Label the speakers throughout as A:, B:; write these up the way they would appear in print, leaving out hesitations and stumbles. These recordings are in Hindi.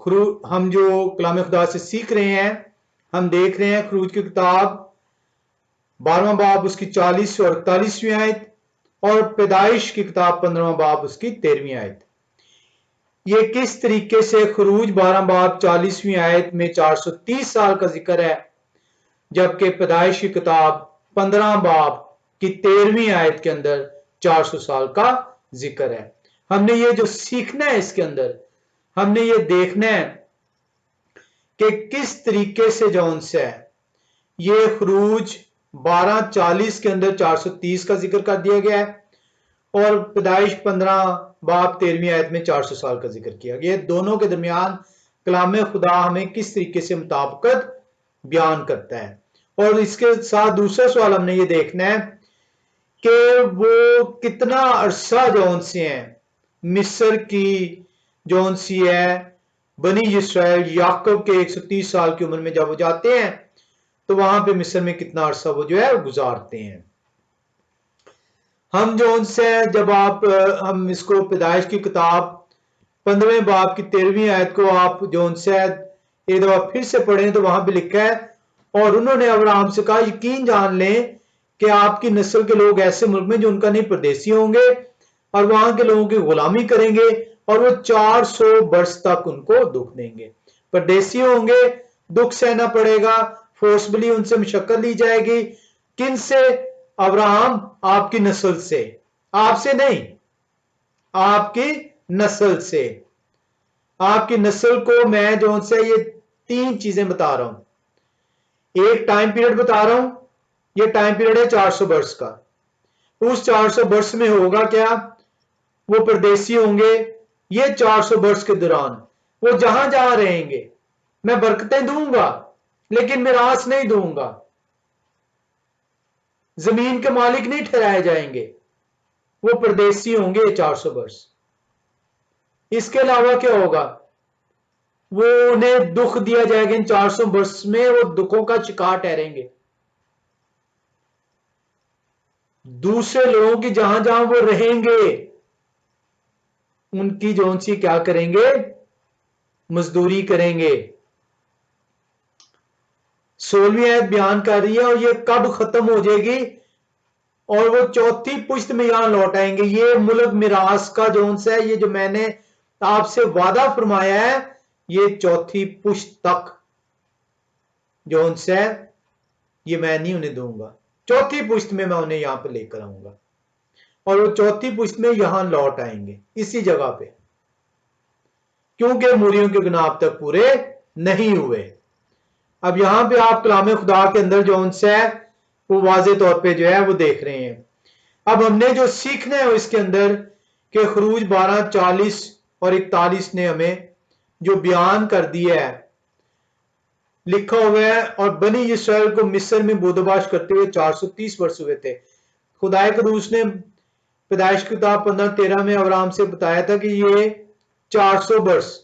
A: हम जो कलाम खुदा से सीख रहे हैं, हम देख रहे हैं खरूज की किताब 12वां बाब उसकी 40 और 41वीं आयत, और पैदाइश की किताब 15वां बाब उसकी 13वीं आयत। ये किस तरीके से खरूज 12 बाब 40वीं आयत में 430 साल का जिक्र है, जबकि पैदाइश की किताब 15 बाब की 13वीं आयत के अंदर 400 साल का जिक्र है। हमने ये जो सीखना है, इसके अंदर हमने ये देखना है कि किस तरीके से जौन से है ये खरूज 12:40 के अंदर 430 का जिक्र कर दिया गया है, और पैदाइश 15 बाब 13वीं आयत में 400 साल का जिक्र किया गया। दोनों के दरमियान कलाम खुदा हमें किस तरीके से मुताबिकत बयान करता है। और इसके साथ दूसरा सवाल हमने ये देखना है कि वो कितना अरसा जौन से हैं मिस्र की जौन सी है बनी इस्राएल याकूब के 130 साल की उम्र में जब वो जाते हैं तो वहां पे मिस्र में कितना अरसा वो जो है गुजारते हैं। हम जो उनसे जब हम इसको पैदाइश की किताब 15वें बाब की 13वीं आयत को आप जो उनसे एक दफा फिर से पढ़ें तो वहां पे लिखा है, और उन्होंने अब्राहम से कहा यकीन जान लें कि आपकी नस्ल के लोग ऐसे मुल्क में जो उनका नहीं परदेसी होंगे और वहां के लोगों की गुलामी करेंगे, और वो 400 वर्ष तक उनको दुख देंगे। परदेसी होंगे, दुख सहना पड़ेगा, फोर्सबली उनसे मशक्कत ली जाएगी। किन से? अब्राहम आपकी नस्ल से, आपसे नहीं, आपकी नस्ल से। आपकी नस्ल को मैं जो उनसे ये 3 चीजें बता रहा हूं। एक टाइम पीरियड बता रहा हूं, ये टाइम पीरियड है 400 वर्ष का। उस 400 वर्ष में होगा क्या? वो परदेसी होंगे। ये 400 वर्ष के दौरान वो जहां जहां रहेंगे मैं बरकतें दूंगा, लेकिन मिरास नहीं दूंगा, जमीन के मालिक नहीं ठहराए जाएंगे, वो परदेसी होंगे 400 वर्ष। इसके अलावा क्या होगा? वो उन्हें दुख दिया जाएगा, इन 400 वर्ष में वो दुखों का शिकार ठहरेंगे। दूसरे लोगों की जहां जहां वो रहेंगे उनकी जो सी क्या करेंगे? मजदूरी करेंगे। 16वीं आयत बयान कर रही है, और ये कब खत्म हो जाएगी? और वो चौथी पुश्त में यहां लौट आएंगे। ये मुल्क मिरास का जो है, ये जो मैंने आपसे वादा फरमाया है, ये चौथी पुश्त तक जो है ये मैं नहीं उन्हें दूंगा। चौथी पुश्त में मैं उन्हें यहां पर लेकर आऊंगा, और वो चौथी पुश्त में यहां लौट आएंगे इसी जगह पे, क्योंकि मूरियों के गुनाह अब तक पूरे नहीं हुए। अब यहां पे आप कलाम खुदा के अंदर जो उनसे है वो वाजे तौर पे जो है वो देख रहे हैं। अब हमने जो सीखना है इसके अंदर कि खरूज 12:40 और 41 ने हमें जो बयान कर दिया है, लिखा हुआ है, और बनी इस्राएल को मिस्र में बोधबाश करते हुए 430 वर्ष हुए थे। खुदाए कदूस ने पैदाइश किताब 15:13 में अब्राहम से बताया था कि ये 400 वर्ष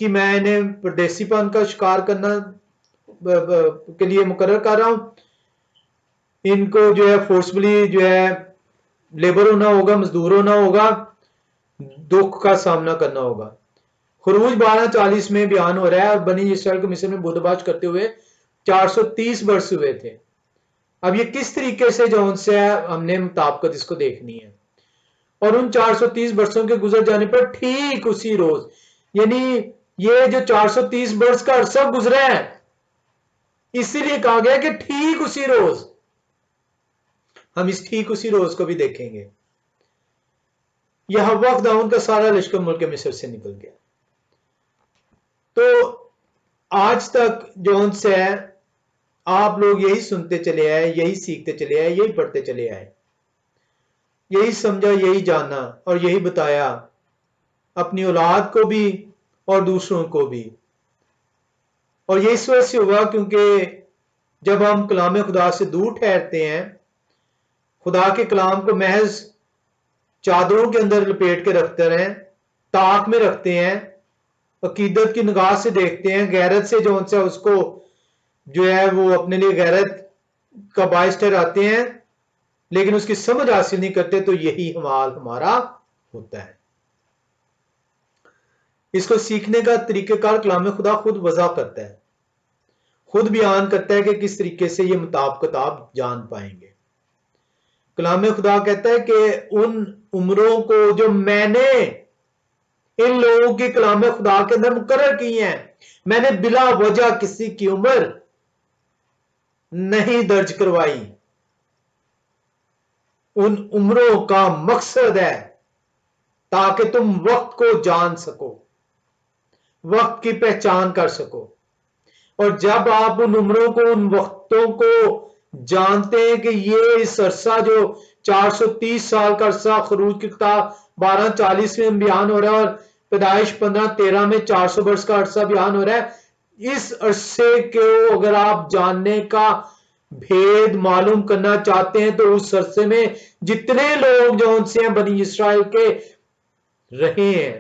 A: कि मैं इन्हें परदेसीपन का शिकार करना के लिए मुकर्रर कर रहा हूं। इनको जो है फोर्सफुली जो है लेबर होना होगा, मजदूर होना होगा, दुख का सामना करना होगा। खरूज 12:40 में बयान हो रहा है, और बनी इस्राएल को मिस्र में बोधबाश करते हुए 430 वर्ष हुए थे। अब ये किस तरीके से जो उनसे हमने मुताबिकत इसको देखनी है, और उन 430 वर्षों के गुजर जाने पर ठीक उसी रोज, यानी ये जो 430 वर्ष का अरसा गुजरा है, इसीलिए कहा गया कि ठीक उसी रोज। हम इस ठीक उसी रोज को भी देखेंगे। यह हव्वा खुदाउन का सारा लश्कर मुल्क मिस्र से निकल गया। तो आज तक जो उनसे आप लोग यही सुनते चले आए, यही सीखते चले आए, यही पढ़ते चले आए, यही समझा, यही जाना और यही बताया अपनी औलाद को भी और दूसरों को भी। और ये इस वजह से हुआ क्योंकि जब हम कलाम खुदा से दूर ठहरते हैं, खुदा के कलाम को महज चादरों के अंदर लपेट के रखते रहे, ताक में रखते हैं, अकीदत की निगाह से देखते हैं, गैरत से जो उनसे उसको जो है वो अपने लिए गैरत का बायस ठहराते हैं, लेकिन उसकी समझ हासिल नहीं करते, तो यही हाल हमारा होता है। इसको सीखने का तरीक़ेकार कलाम खुदा खुद वज़ा करता है, खुद बयान करता है कि किस तरीके से ये मुताबिकत आप जान पाएंगे। कलाम खुदा कहता है कि उन उम्रों को जो मैंने इन लोगों की कलाम खुदा के अंदर मुकर्रर की हैं, मैंने बिला वजह किसी की उम्र नहीं दर्ज करवाई। उन उम्रों का मकसद है ताकि तुम वक्त को जान सको, वक्त की पहचान कर सको। और जब आप उन उम्रों को, उन वक्तों को जानते हैं कि ये इस अरसा जो 430 साल का अरसा खरूज की किताब 12:40 में बयान हो रहा है और पैदाइश 15:13 में 400 वर्ष का अरसा बयान हो रहा है, इस अरसे को अगर आप जानने का भेद मालूम करना चाहते हैं तो उस अरसे में जितने लोग जो उनसे बनी इसराइल के रहे हैं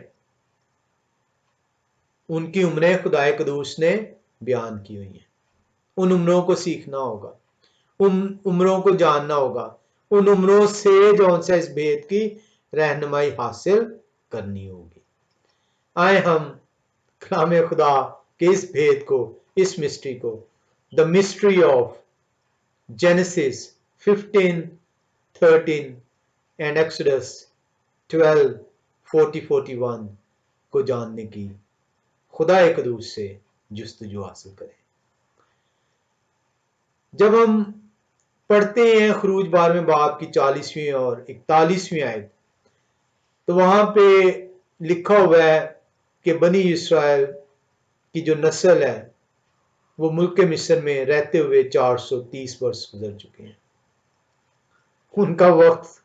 A: उनकी उम्रें खुदाए कदूस ने बयान की हुई हैं। उन उम्रों को सीखना होगा, उन उम्रों को जानना होगा, उन उम्रों से जो उनसे इस भेद की रहनुमाई हासिल करनी होगी। आए हम कलाम खुदा के इस भेद को, इस मिस्ट्री को, the mystery of genesis 15, 13 and exodus 12, 40, 41 को जानने की खुदा कदूस से जुस्तजू हासिल करें। जब हम पढ़ते हैं खरूज 12वें बाब की 40वीं और 41वीं आयत, तो वहां पे लिखा हुआ है कि बनी इस्राएल की जो नस्ल है वो मुल्क मिस्र में रहते हुए 430 वर्ष गुजर चुके हैं। उनका वक्त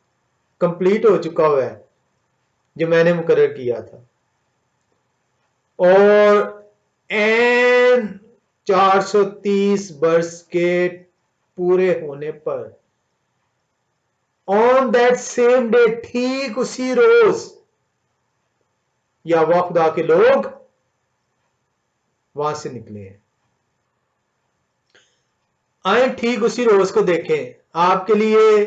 A: कंप्लीट हो चुका हुआ है जो मैंने मुकर्रर किया था। और 430 वर्ष के पूरे होने पर ऑन दैट सेम डे, ठीक उसी रोज यहोवा खुदा के लोग वहां से निकले हैं। आए ठीक उसी रोज को देखें। आपके लिए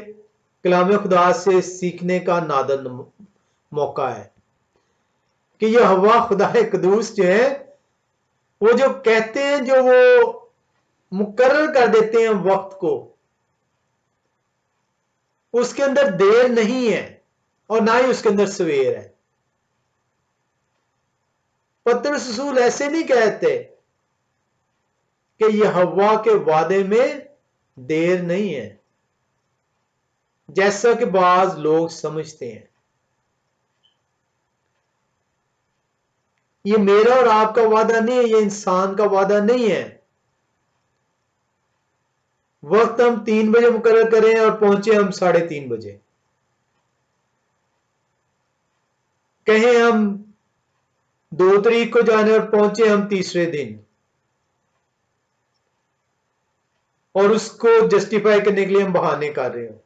A: कलाम खुदा से सीखने का नादर मौका है कि यहोवा खुदा कदूस जो है वो जो कहते हैं, जो वो मुकर्रर कर देते हैं वक्त को, उसके अंदर देर नहीं है और ना ही उसके अंदर सवेर है। पतरस रसूल ऐसे नहीं कहते कि यहोवा के वादे में देर नहीं है, जैसा कि बाज लोग समझते हैं। ये मेरा और आपका वादा नहीं है, ये इंसान का वादा नहीं है। वक्त हम 3 बजे मुकर्रर करें और पहुंचे हम 3:30 बजे। कहें हम 2 तारीख को जाने और पहुंचे हम तीसरे दिन, और उसको जस्टिफाई करने के लिए हम बहाने कर रहे हो।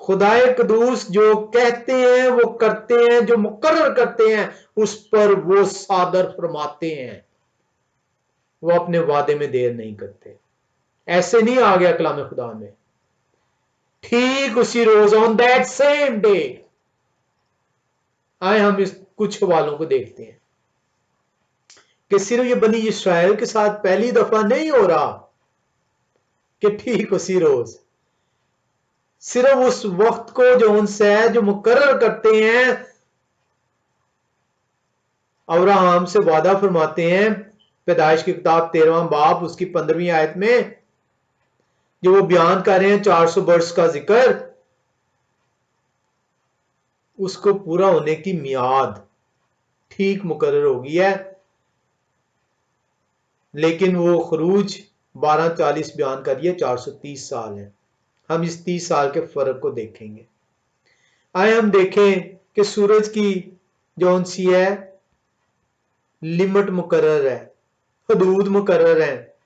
A: खुदाए कदूस जो कहते हैं वो करते हैं, जो मुकर्रर करते हैं उस पर वो सादर फरमाते हैं। वो अपने वादे में देर नहीं करते। ऐसे नहीं आ गया कलाम खुदा में, ठीक उसी रोज, ऑन दैट सेम डे। आए हम इस कुछ हवालों को देखते हैं कि सिर्फ ये बनी इस्राएल के साथ पहली दफा नहीं हो रहा कि ठीक उसी रोज, सिर्फ उस वक्त को जो उनसे है, जो मुकर्रर करते हैं, अब्राहम से वादा फरमाते हैं। पैदाइश की किताब 13वां बाब उसकी 15वीं आयत में जो वो बयान कर रहे हैं 400 वर्ष का जिक्र, उसको पूरा होने की मियाद ठीक मुकर्रर हो गई है। लेकिन वो खरूज 12:40 बयान कर रही है 430 साल है। हम इस 30 साल के फर्क को देखेंगे। आए हम देखें कि सूरज की जो सी है लिमिट मुकर्रर है, हदूद मुकर्रर है।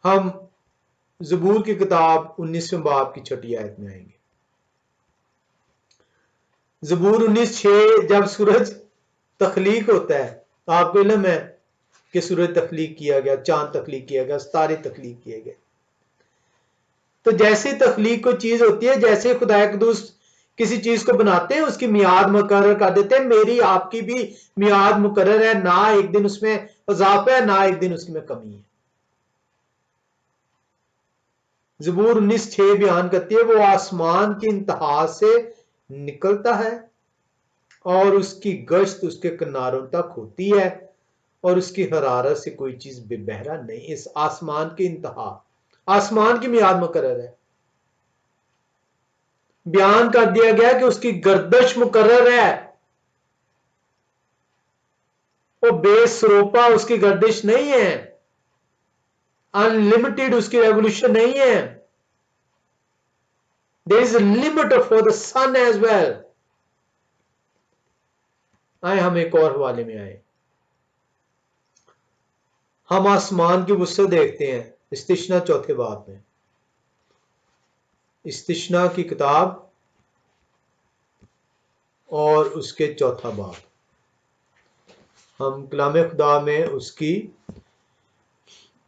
A: हम ज़बूर की किताब 19वें बाब की 6ठी आयत में आएंगे। ज़बूर 19:6, जब सूरज तख्लीक होता है, तो आपको इल्म है कि सूरज तख्लीक किया गया, चांद तख्लीक किया गया, सितारे तख्लीक किए गए। तो जैसे तख्लीक कोई चीज होती है, जैसे खुदा कदूस किसी चीज को बनाते हैं उसकी मियाद मुकर्रर कर देते हैं। मेरी आपकी भी मियाद मुकर्रर है, ना एक दिन उसमें इजाफा है ना एक दिन उसमें कमी है। ज़बूर 19:6 बयान करती है, वो आसमान की इंतहा से निकलता है और उसकी गश्त उसके किनारों तक होती है और उसकी हरारत से कोई चीज बेबहरा नहीं। इस आसमान की इंतहा, आसमान की मियाद मुकर्रर है। बयान कर दिया गया कि उसकी गर्दश मुकर्रर है, वो बेसरोपा उसकी गर्दिश नहीं है, अनलिमिटेड उसकी रेवोल्यूशन नहीं है। There is a limit for the sun as well. आए हम एक और हवाले में आए। हम आसमान की वुसअत देखते हैं इस्तिश्ना चौथे बाब में, इस्तिश्ना की किताब और उसके चौथा बाब। हम कलाम खुदा में उसकी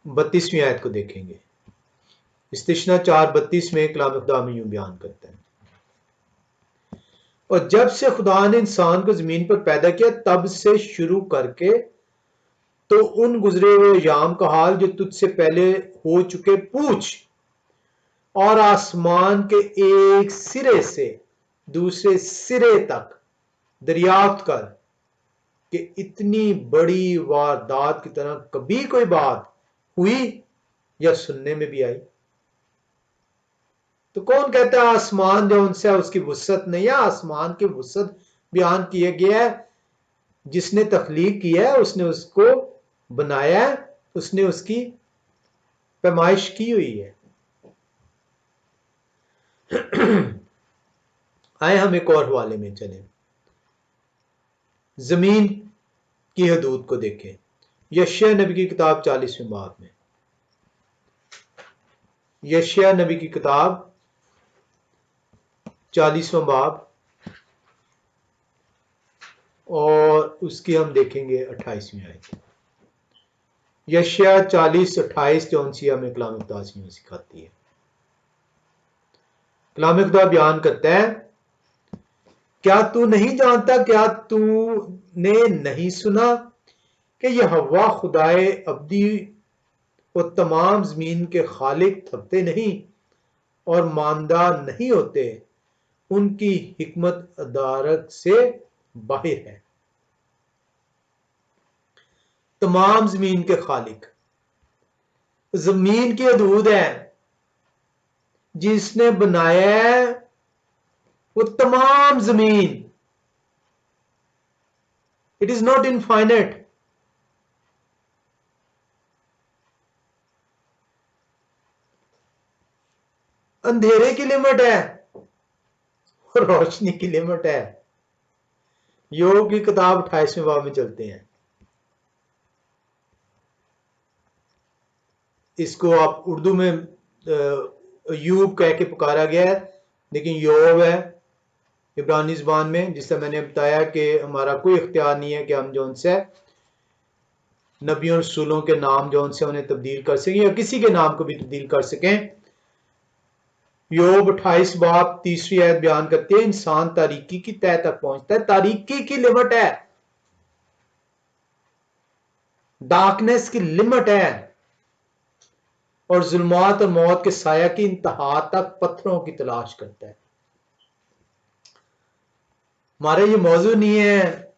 A: 32वीं आयत को देखेंगे। इस्तिश्ना 4:32 में कलाम खुदा में यूं बयान करता है, और जब से खुदा ने इंसान को जमीन पर पैदा किया तब से शुरू करके तो उन गुजरे हुए याम का हाल जो तुझसे पहले हो चुके पूछ, और आसमान के एक सिरे से दूसरे सिरे तक दरियाफ्त कर कि इतनी बड़ी वारदात की तरह कभी कोई बात हुई या सुनने में भी आई। तो कौन कहता है आसमान जो उनसे उसकी वुसअत नहीं है? आसमान की वुसअत बयान किया गया है। जिसने तख्लीक किया है उसने उसको बनाया है, उसने उसकी पैमाइश की हुई है। आए हम एक और हवाले में चलें, जमीन की हदूद को देखें। यशायाह नबी की किताब 40वें बाब में, यशायाह नबी की किताब 40वां बाब और उसकी हम देखेंगे 28वीं आयत। यशायाह 40:28 जो सी हमें कलाम खुदा सिखाती है। कलाम खुदा बयान करता है, क्या तू नहीं जानता, क्या तूने नहीं सुना कि यहोवा खुदाए अब्दी वो तमाम जमीन के खालिक थकते नहीं और मांदा नहीं होते, उनकी हिकमत अदारत से बाहर है। तमाम जमीन के खालिक, जमीन की हदूद है, जिसने बनाया है वो तमाम जमीन। It is not infinite. अंधेरे की लिमिट है और रोशनी की लिमिट है। योग की किताब 28वें बाब में चलते हैं। इसको आप उर्दू में यूब कह के पुकारा गया है, लेकिन योग है इब्रानी ज़बान में। जिससे मैंने बताया कि हमारा कोई इख्तियार नहीं है कि हम जो उनसे नबियों और रसूलों के नाम जो उनसे उन्हें तब्दील कर सकें या किसी के नाम को भी तब्दील कर सकें। योग 28 बाब 3री आयत बयान करती है, इंसान तारीकी की तह तक पहुंचता है। तारीकी की लिमिट है, डार्कनेस की लिमिट है, और जुल्मात और मौत के साया की इंतहा तक पत्थरों की तलाश करता है। हमारे ये मौजू नहीं है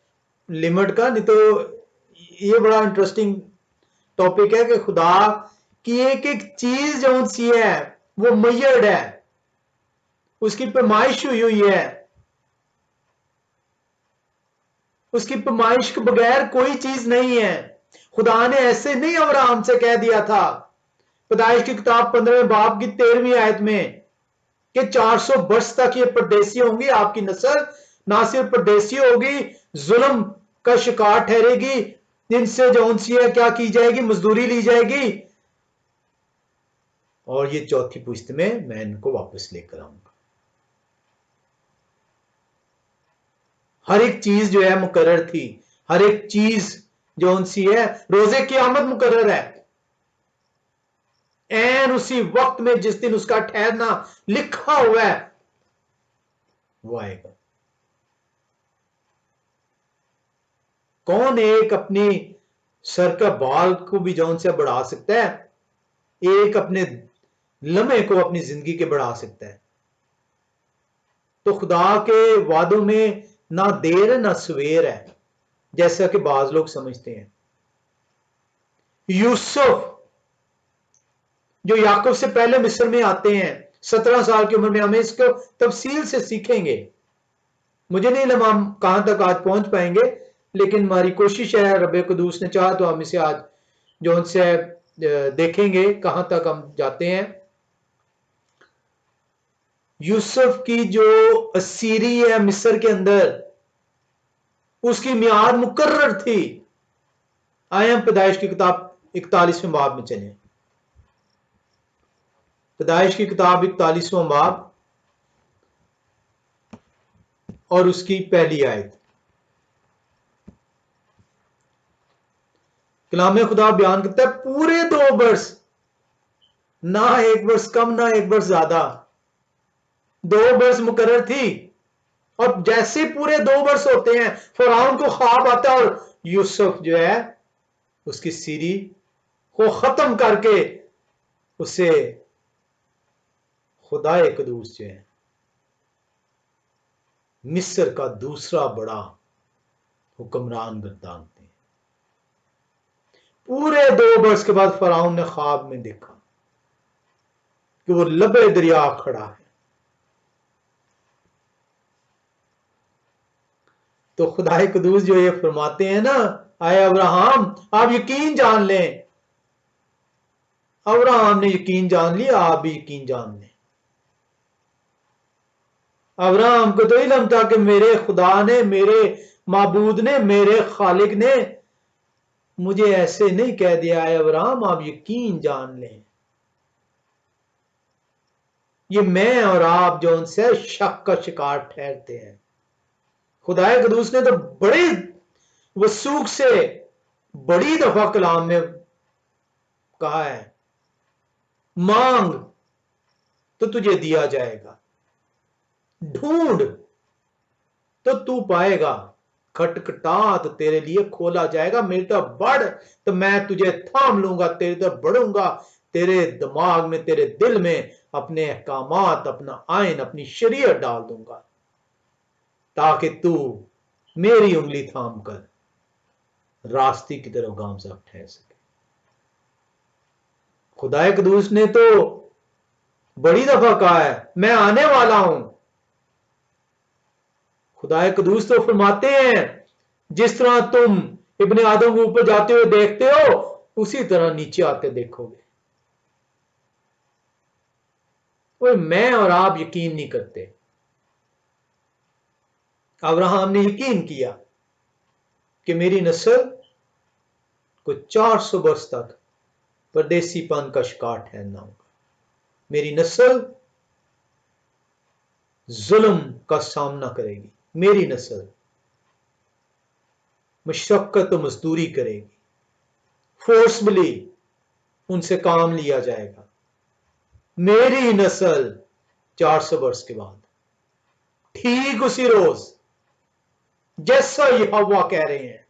A: लिमिट का, नहीं तो ये बड़ा इंटरेस्टिंग टॉपिक है कि खुदा की एक एक चीज जो सी है वो मैयर्ड है, उसकी पैमाइश हुई हुई है। उसकी पैमाइश के बगैर कोई चीज नहीं है। खुदा ने ऐसे नहीं अब्राहम से कह दिया था पैदाइश की किताब 15वें बाब की 13वीं आयत में कि 400 वर्ष तक ये परदेसी होंगी, आपकी नस्ल ना सिर्फ परदेसी होगी, जुल्म का शिकार ठहरेगी, इनसे जो उनसी है क्या की जाएगी, मजदूरी ली जाएगी, और ये चौथी पुश्त में मैं इनको वापस लेकर आऊंगा। हर एक चीज जो है मुकर्रर थी, हर एक चीज जो उनसी है रोजे क़यामत मुकर्रर है। एन उसी वक्त में जिस दिन उसका ठहरना लिखा हुआ है, वो आएगा। कौन एक अपनी सर का बाल को भी जौन से बढ़ा सकता है, एक अपने लम्हे को अपनी जिंदगी के बढ़ा सकता है। तो खुदा के वादों में ना देर है ना सवेर है, जैसा कि बाज लोग समझते हैं। यूसुफ जो याकूब से पहले मिस्र में आते हैं 17 साल की उम्र में, हमें इसको तफसील से सीखेंगे। मुझे नहीं लगा हम कहां तक आज पहुंच पाएंगे, लेकिन हमारी कोशिश है, रब कुदूस ने चाहा तो हम इसे आज जो उनसे देखेंगे कहां तक हम जाते हैं। यूसुफ की जो असीरी है मिस्र के अंदर, उसकी मियाद मुकर्रर थी। आए हम पैदाइश की किताब 41वें बाब में चले। पैदाइश की किताब 41वां बाब और उसकी पहली आयत। कलाम खुदा बयान करता है पूरे 2 बरस, ना 1 बरस कम ना 1 बरस ज्यादा, 2 बरस मुकर्रर थी। और जैसे पूरे 2 बरस होते हैं, फरौन को ख्वाब आता है और यूसुफ जो है उसकी सीरी को खत्म करके उसे खुदाए कदूस जो है मिस्र का दूसरा बड़ा हुक्मरान गर्दानते हैं। पूरे 2 बरस के बाद फरौन ने ख्वाब में देखा कि वो लबे दरिया खड़ा है। तो खुदाए कदूस जो ये फरमाते हैं ना, आए अब्राहम आप यकीन जान लें। अब्राहम ने यकीन जान लिया, आप भी यकीन जान लें। अब्राहम को तो इल्म था कि मेरे खुदा ने, मेरे माबूद ने, मेरे खालिक ने मुझे ऐसे नहीं कह दिया है अब्राहम आप यकीन जान लें। ये मैं और आप जो उनसे शक का शिकार ठहरते हैं। खुदाए कदूस ने तो बड़े वसूख से बड़ी दफा कलाम में कहा है, मांग तो तुझे दिया जाएगा, ढूंढ तो तू पाएगा, खटखटा तो तेरे लिए खोला जाएगा, मेरी तरफ बढ़ तो मैं तुझे थाम लूंगा, तेरी तरफ बढ़ूंगा, तेरे दिमाग में, तेरे दिल में अपने अहकामात, अपना आइन, अपनी शरीयत डाल दूंगा, ताकि तू मेरी उंगली थाम कर रास्ते की तरफ गामजब ठहर सके। खुदाए कदूस ने तो बड़ी दफा कहा है मैं आने वाला हूं। खुदाए कदूस तो फरमाते हैं जिस तरह तुम इब्ने आदम के ऊपर जाते हुए देखते हो, उसी तरह नीचे आते देखोगे। और मैं और आप यकीन नहीं करते। अब्राहम ने यकीन किया कि मेरी नस्ल को 400 वर्ष तक परदेसीपन का शिकार ठहरना होगा, मेरी नस्ल जुल्म का सामना करेगी, मेरी नस्ल मशक्कत और मजदूरी करेगी, फोर्सबली उनसे काम लिया जाएगा। मेरी नस्ल 400 वर्ष के बाद ठीक उसी रोज जैसा ये हवा कह रहे हैं,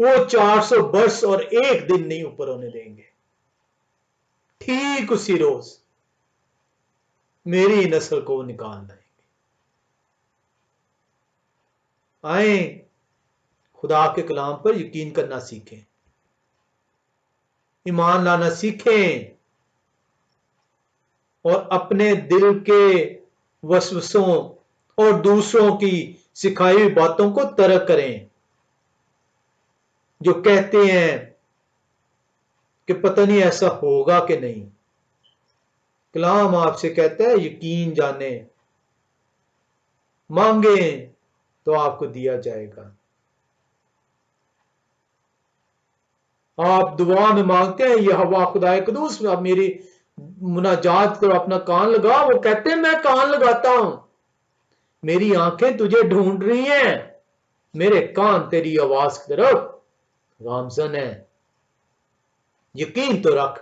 A: वो 400 वर्ष और 1 दिन नहीं ऊपर होने देंगे। ठीक उसी रोज मेरी नस्ल को निकाल देंगे। आए खुदा के कलाम पर यकीन करना सीखें, ईमान लाना सीखें और अपने दिल के वसवसों और दूसरों की सिखाई हुई बातों को तर्क करें, जो कहते हैं कि पता नहीं ऐसा होगा कि नहीं। कलाम आपसे कहता है यकीन जाने, मांगे तो आपको दिया जाएगा। आप दुआ में मांगते हैं यह हवा खुदाए कदूस में, अब मेरी मुनाजात तो अपना कान लगा, वो कहते हैं मैं कान लगाता हूं, मेरी आंखें तुझे ढूंढ रही हैं, मेरे कान तेरी आवाज की तरफ गामजन है। यकीन तो रख।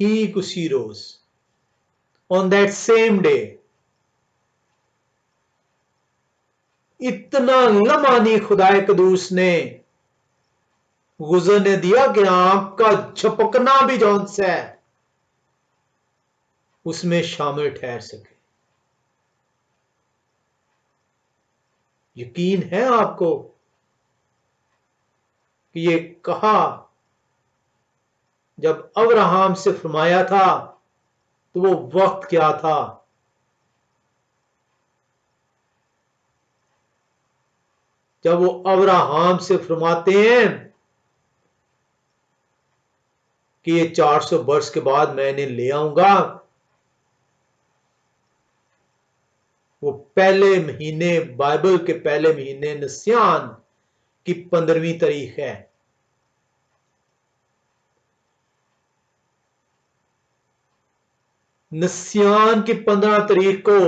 A: ठीक उसी रोज, ऑन दैट सेम डे, इतना लम्हा नहीं खुदाए कदूस ने गुजरने दिया कि आंख का झपकना भी जौन सा है उसमें शामिल ठहर सके। यकीन है आपको कि ये कहा जब अब्राहम से फरमाया था तो वो वक्त क्या था? जब वो अब्राहम से फरमाते हैं कि ये 400 वर्ष के बाद मैं इन्हें ले आऊंगा, वो पहले महीने, बाइबल के पहले महीने निस्यान की 15वीं तारीख है। निस्यान की 15 तारीख को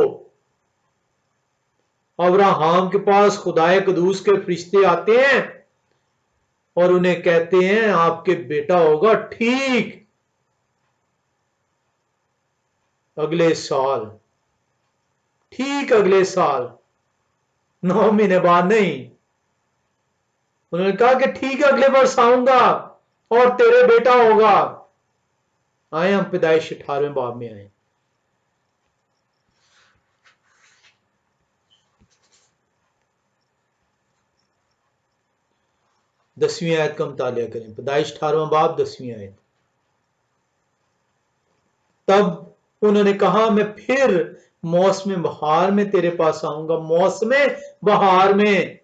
A: अब्राहम के पास खुदाए कदूस के फरिश्ते आते हैं और उन्हें कहते हैं आपके बेटा होगा ठीक अगले साल, ठीक अगले साल, 9 महीने बाद नहीं। उन्होंने कहा कि ठीक अगले वर्ष आऊंगा और तेरे बेटा होगा। आए हम पैदाइश 18वें बाब में आए। दसवीं आयत का मुतालिया करें, पैदाइश 18वां बाब 10वीं आयत। तब उन्होंने कहा मैं फिर मौसम बहार में तेरे पास आऊंगा। मौसम बहार में,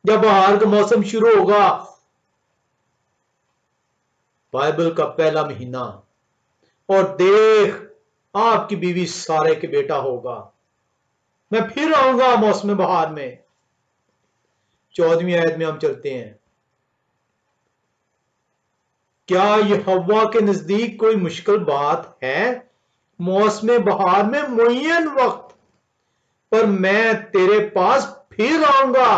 A: जब बहार का मौसम शुरू होगा, बाइबल का पहला महीना, और देख आपकी बीवी सारे के बेटा होगा, मैं फिर आऊंगा मौसम बहार में। 14वीं आयत में हम चलते हैं। क्या यहोवा के नजदीक कोई मुश्किल बात है? मौसम बहार में मुय्यन वक्त पर मैं तेरे पास फिर आऊंगा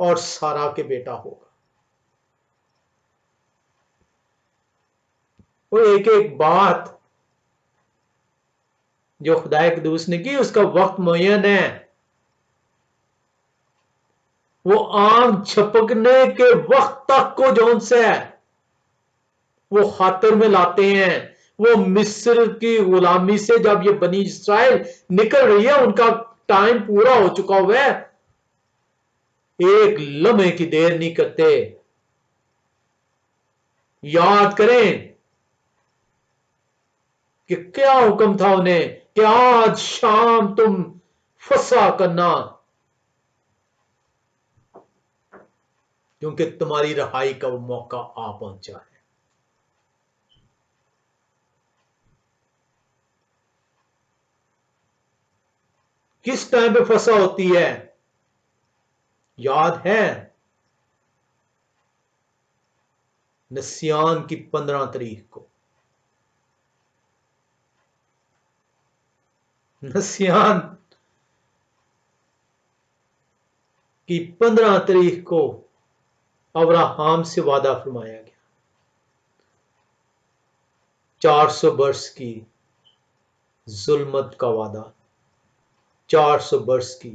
A: और सारा के बेटा होगा। वो एक एक बात जो खुदाए कदूस ने की उसका वक्त मुय्यन है। वो आंख झपकने के वक्त तक को जौन से है वो खातर में लाते हैं। वो मिस्र की गुलामी से जब ये बनी इस्राइल निकल रही है, उनका टाइम पूरा हो चुका हुआ है, एक लम्हे की देर नहीं करते। याद करें कि क्या हुक्म था उन्हें कि आज शाम तुम फसा करना, क्योंकि तुम्हारी रहाई का वो मौका आ पहुंचा है। किस टाइम पे फसा होती है? याद है, निस्यान की 15 तारीख को। निस्यान की 15 तारीख को अब्राहम से वादा फरमाया गया, 400 वर्ष की जुल्मत का वादा, 400 वर्ष की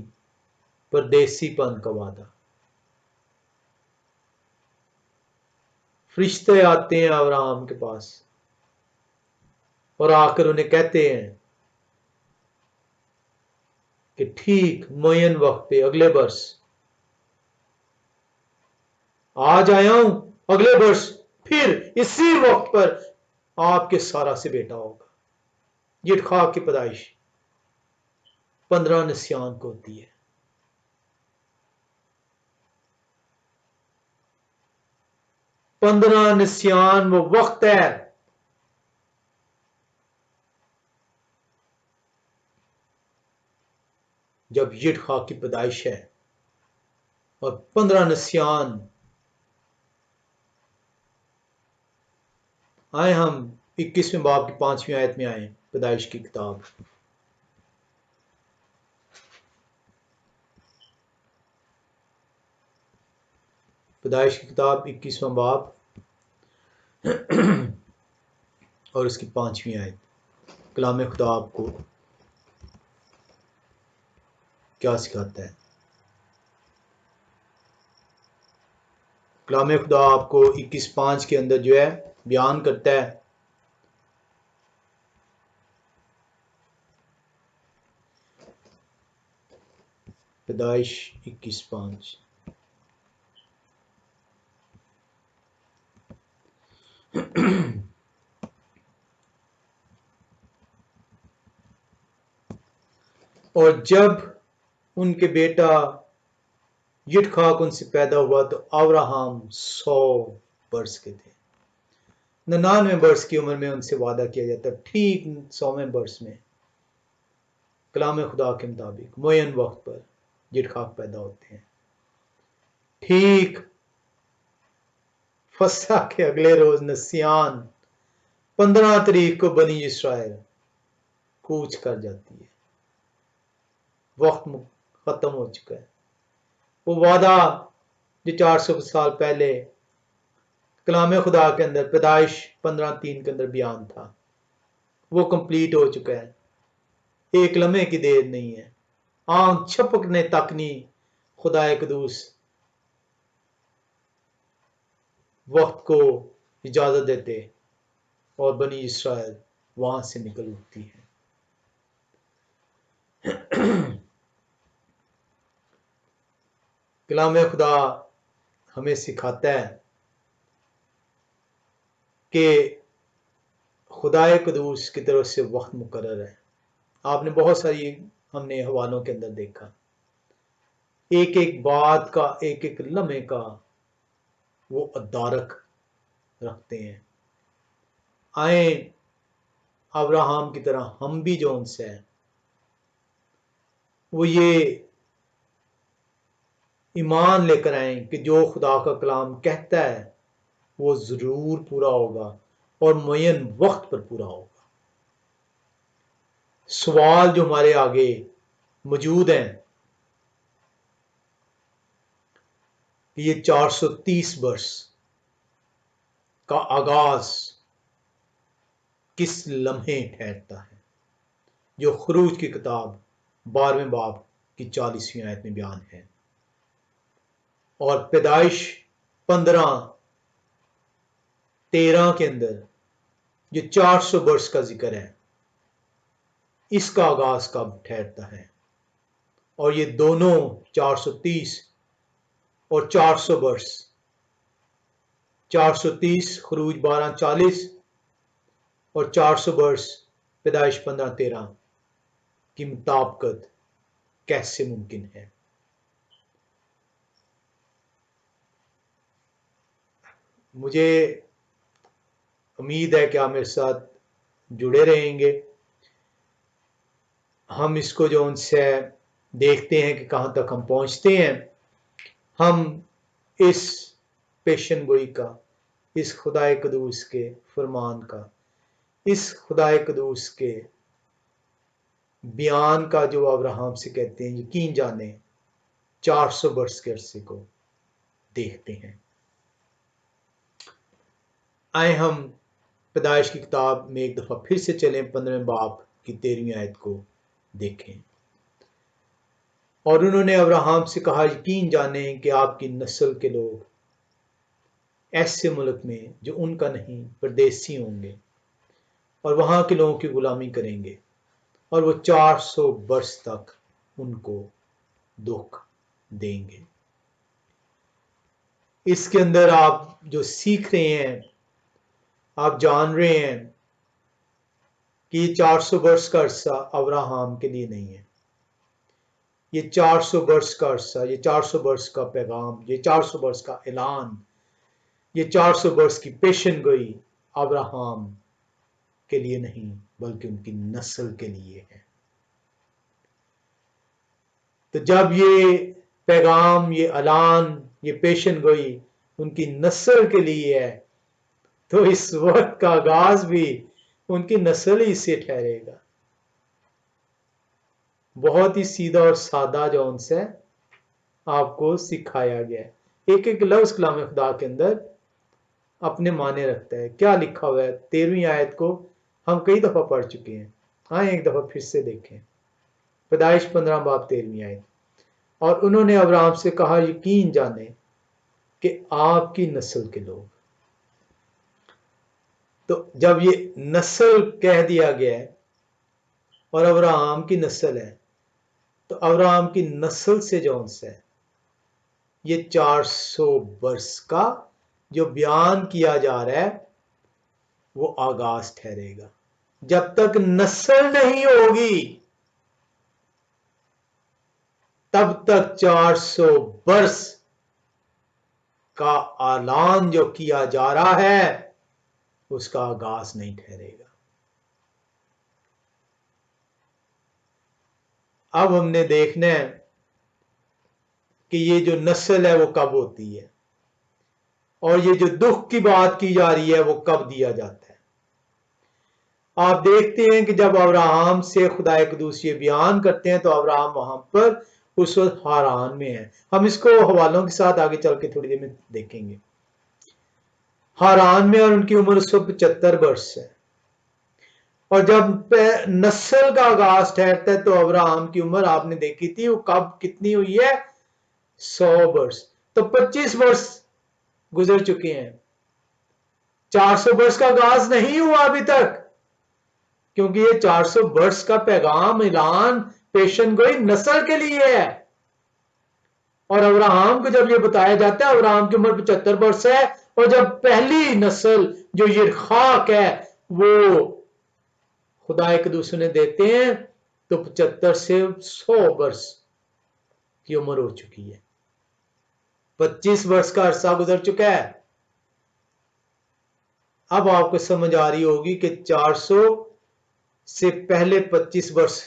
A: परदेसीपन का वादा। फरिश्ते आते हैं अब्राहम के पास और आकर उन्हें कहते हैं कि ठीक मुय्यन वक्त पे अगले वर्ष आज आया हूं, अगले वर्ष फिर इसी वक्त पर आपके सारा से बेटा होगा। यित्खा की पैदाइश 15 निस्यान को होती है। 15 निस्यान वो वक्त है जब यित्खा की पैदाइश है, और 15 निस्यान, आए हम 21वें बाब की 5वीं आयत में आए। पैदाइश की किताब पैदाइश की किताब 21वां बाब और उसकी 5वीं आयत। कलाम खुदा आपको क्या सिखाता है? कलाम खुदा आपको 21:5 के अंदर जो है बयान करता है, पैदाइश 21:5, और जब उनके बेटा यिठखाक उनसे पैदा हुआ तो अब्राहम 100 वर्ष के थे। 99 वर्ष की उम्र में उनसे वादा किया जाता, ठीक 100वें वर्ष में कलाम खुदा के मुताबिक मुअय्यन वक्त पर यिठखाक पैदा होते हैं। ठीक फसह के अगले रोज नसियान 15 तारीख को बनी इस्राइल कूच कर जाती है। वक्त खत्म हो चुका है। वो वादा जो 400 साल पहले कलाम खुदा के अंदर पैदाइश 15:3 के अंदर बयान था, वो कंप्लीट हो चुका है। एक लम्हे की देर नहीं है, आंख झपकने तक नहीं खुदा कदूस वक्त को इजाजत देते और बनी इस्राइल वहां से निकल उठती है। कलाम खुदा हमें सिखाता है कि खुदाए कदूस की तरफ से वक्त मुकर्रर है। आपने बहुत सारी हमने हवालों के अंदर देखा, एक एक बात का, एक एक लम्हे का वो अदारक रखते हैं। आए अब्राहम की तरह हम भी जो उनसे हैं, वो ये ईमान लेकर आए कि जो खुदा का कलाम कहता है वो जरूर पूरा होगा और मुअय्यन वक्त पर पूरा होगा। सवाल जो हमारे आगे मौजूद हैं कि ये 430 वर्ष का आगाज किस लम्हे ठहरता है, जो खरूज की किताब 12वें बाब की 40वीं आयत में बयान है, और पैदाइश 15:13 के अंदर जो 400 वर्ष का जिक्र है, इसका आगाज कब ठहरता है। और ये दोनों 430 और 400 वर्ष, 430 खरूज 12:40 और 400 वर्ष पैदाइश 15:13 की मुताबिकत कैसे मुमकिन है। मुझे उम्मीद है कि आप मेरे साथ जुड़े रहेंगे। हम इसको जो उनसे देखते हैं कि कहाँ तक हम पहुँचते हैं। हम इस पेशन गोई का, इस खुदाए कदूस के फरमान का, इस खुदाए कदूस के बयान का जो अब्राहम से कहते हैं यकीन जाने 400 वर्ष के अरसे को देखते हैं। आए हम पैदाइश की किताब में एक दफ़ा फिर से चलें, 15वें बाब की 13वीं आयत को देखें। और उन्होंने अब्राहम से कहा, यकीन जाने कि आपकी नस्ल के लोग ऐसे मुल्क में जो उनका नहीं परदेसी होंगे और वहां के लोगों की गुलामी करेंगे, और वो 400 वर्ष तक उनको दुख देंगे। इसके अंदर आप जो सीख रहे हैं, आप जान रहे हैं कि 400 वर्ष का अरसा अब्राहम के लिए नहीं है। ये 400 वर्ष का अरसा, ये 400 वर्ष का पैगाम, ये 400 वर्ष का ऐलान, ये 400 वर्ष की पेशन गोई अब्राहम के लिए नहीं बल्कि उनकी नस्ल के लिए है। तो जब ये पैगाम, ये ऐलान, ये पेशन गोई उनकी नस्ल के लिए है, तो इस वक्त का आगाज भी उनकी नस्ल ही से ठहरेगा। बहुत ही सीधा और सादा जो उनसे आपको सिखाया गया है। एक एक लफ्ज कलाम खुदा के अंदर अपने माने रखता है। क्या लिखा हुआ है 13वीं आयत को हम कई दफा पढ़ चुके हैं, हाँ एक दफा फिर से देखें। पैदाइश 15 बाब 13वीं आयत। और उन्होंने अब्राहम से कहा, यकीन जाने कि आपकी नस्ल के लोग। तो जब ये नस्ल कह दिया गया है और अब्राहम की नस्ल है, तो अब्राहम की नस्ल से जौन सा है ये 400 वर्ष का जो बयान किया जा रहा है वो आगाज ठहरेगा। जब तक नस्ल नहीं होगी तब तक 400 वर्ष का ऐलान जो किया जा रहा है उसका आगाज नहीं ठहरेगा। अब हमने देखना है कि ये जो नस्ल है वो कब होती है और ये जो दुख की बात की जा रही है वो कब दिया जाता है। आप देखते हैं कि जब अब्राहम से खुदा कुदूस ये बयान करते हैं तो अब्राहम वहां पर उस वक्त हारान में है। हम इसको हवालों के साथ आगे चल के थोड़ी देर में देखेंगे। हारान में और उनकी उम्र उस वक्त 75 वर्ष है। और जब नस्ल का आगाज ठहरता है तो अब्राहम की उम्र आपने देखी थी वो कब कितनी हुई है 100 वर्ष। तो 25 वर्ष गुजर चुके हैं। 400 वर्ष का आगाज नहीं हुआ अभी तक, क्योंकि ये 400 वर्ष का पैगाम ऐलान पेशन गोई नस्ल के लिए है। और अब्राहम को जब ये बताया जाता है, अब्राहम की उम्र 75 वर्ष है और जब पहली नस्ल जो यिर्खाक है वो खुदा एक दूसरे ने देते हैं तो 75 से 100 वर्ष की उम्र हो चुकी है। 25 वर्ष का अरसा गुजर चुका है। अब आपको समझ आ रही होगी कि 400 से पहले 25 वर्ष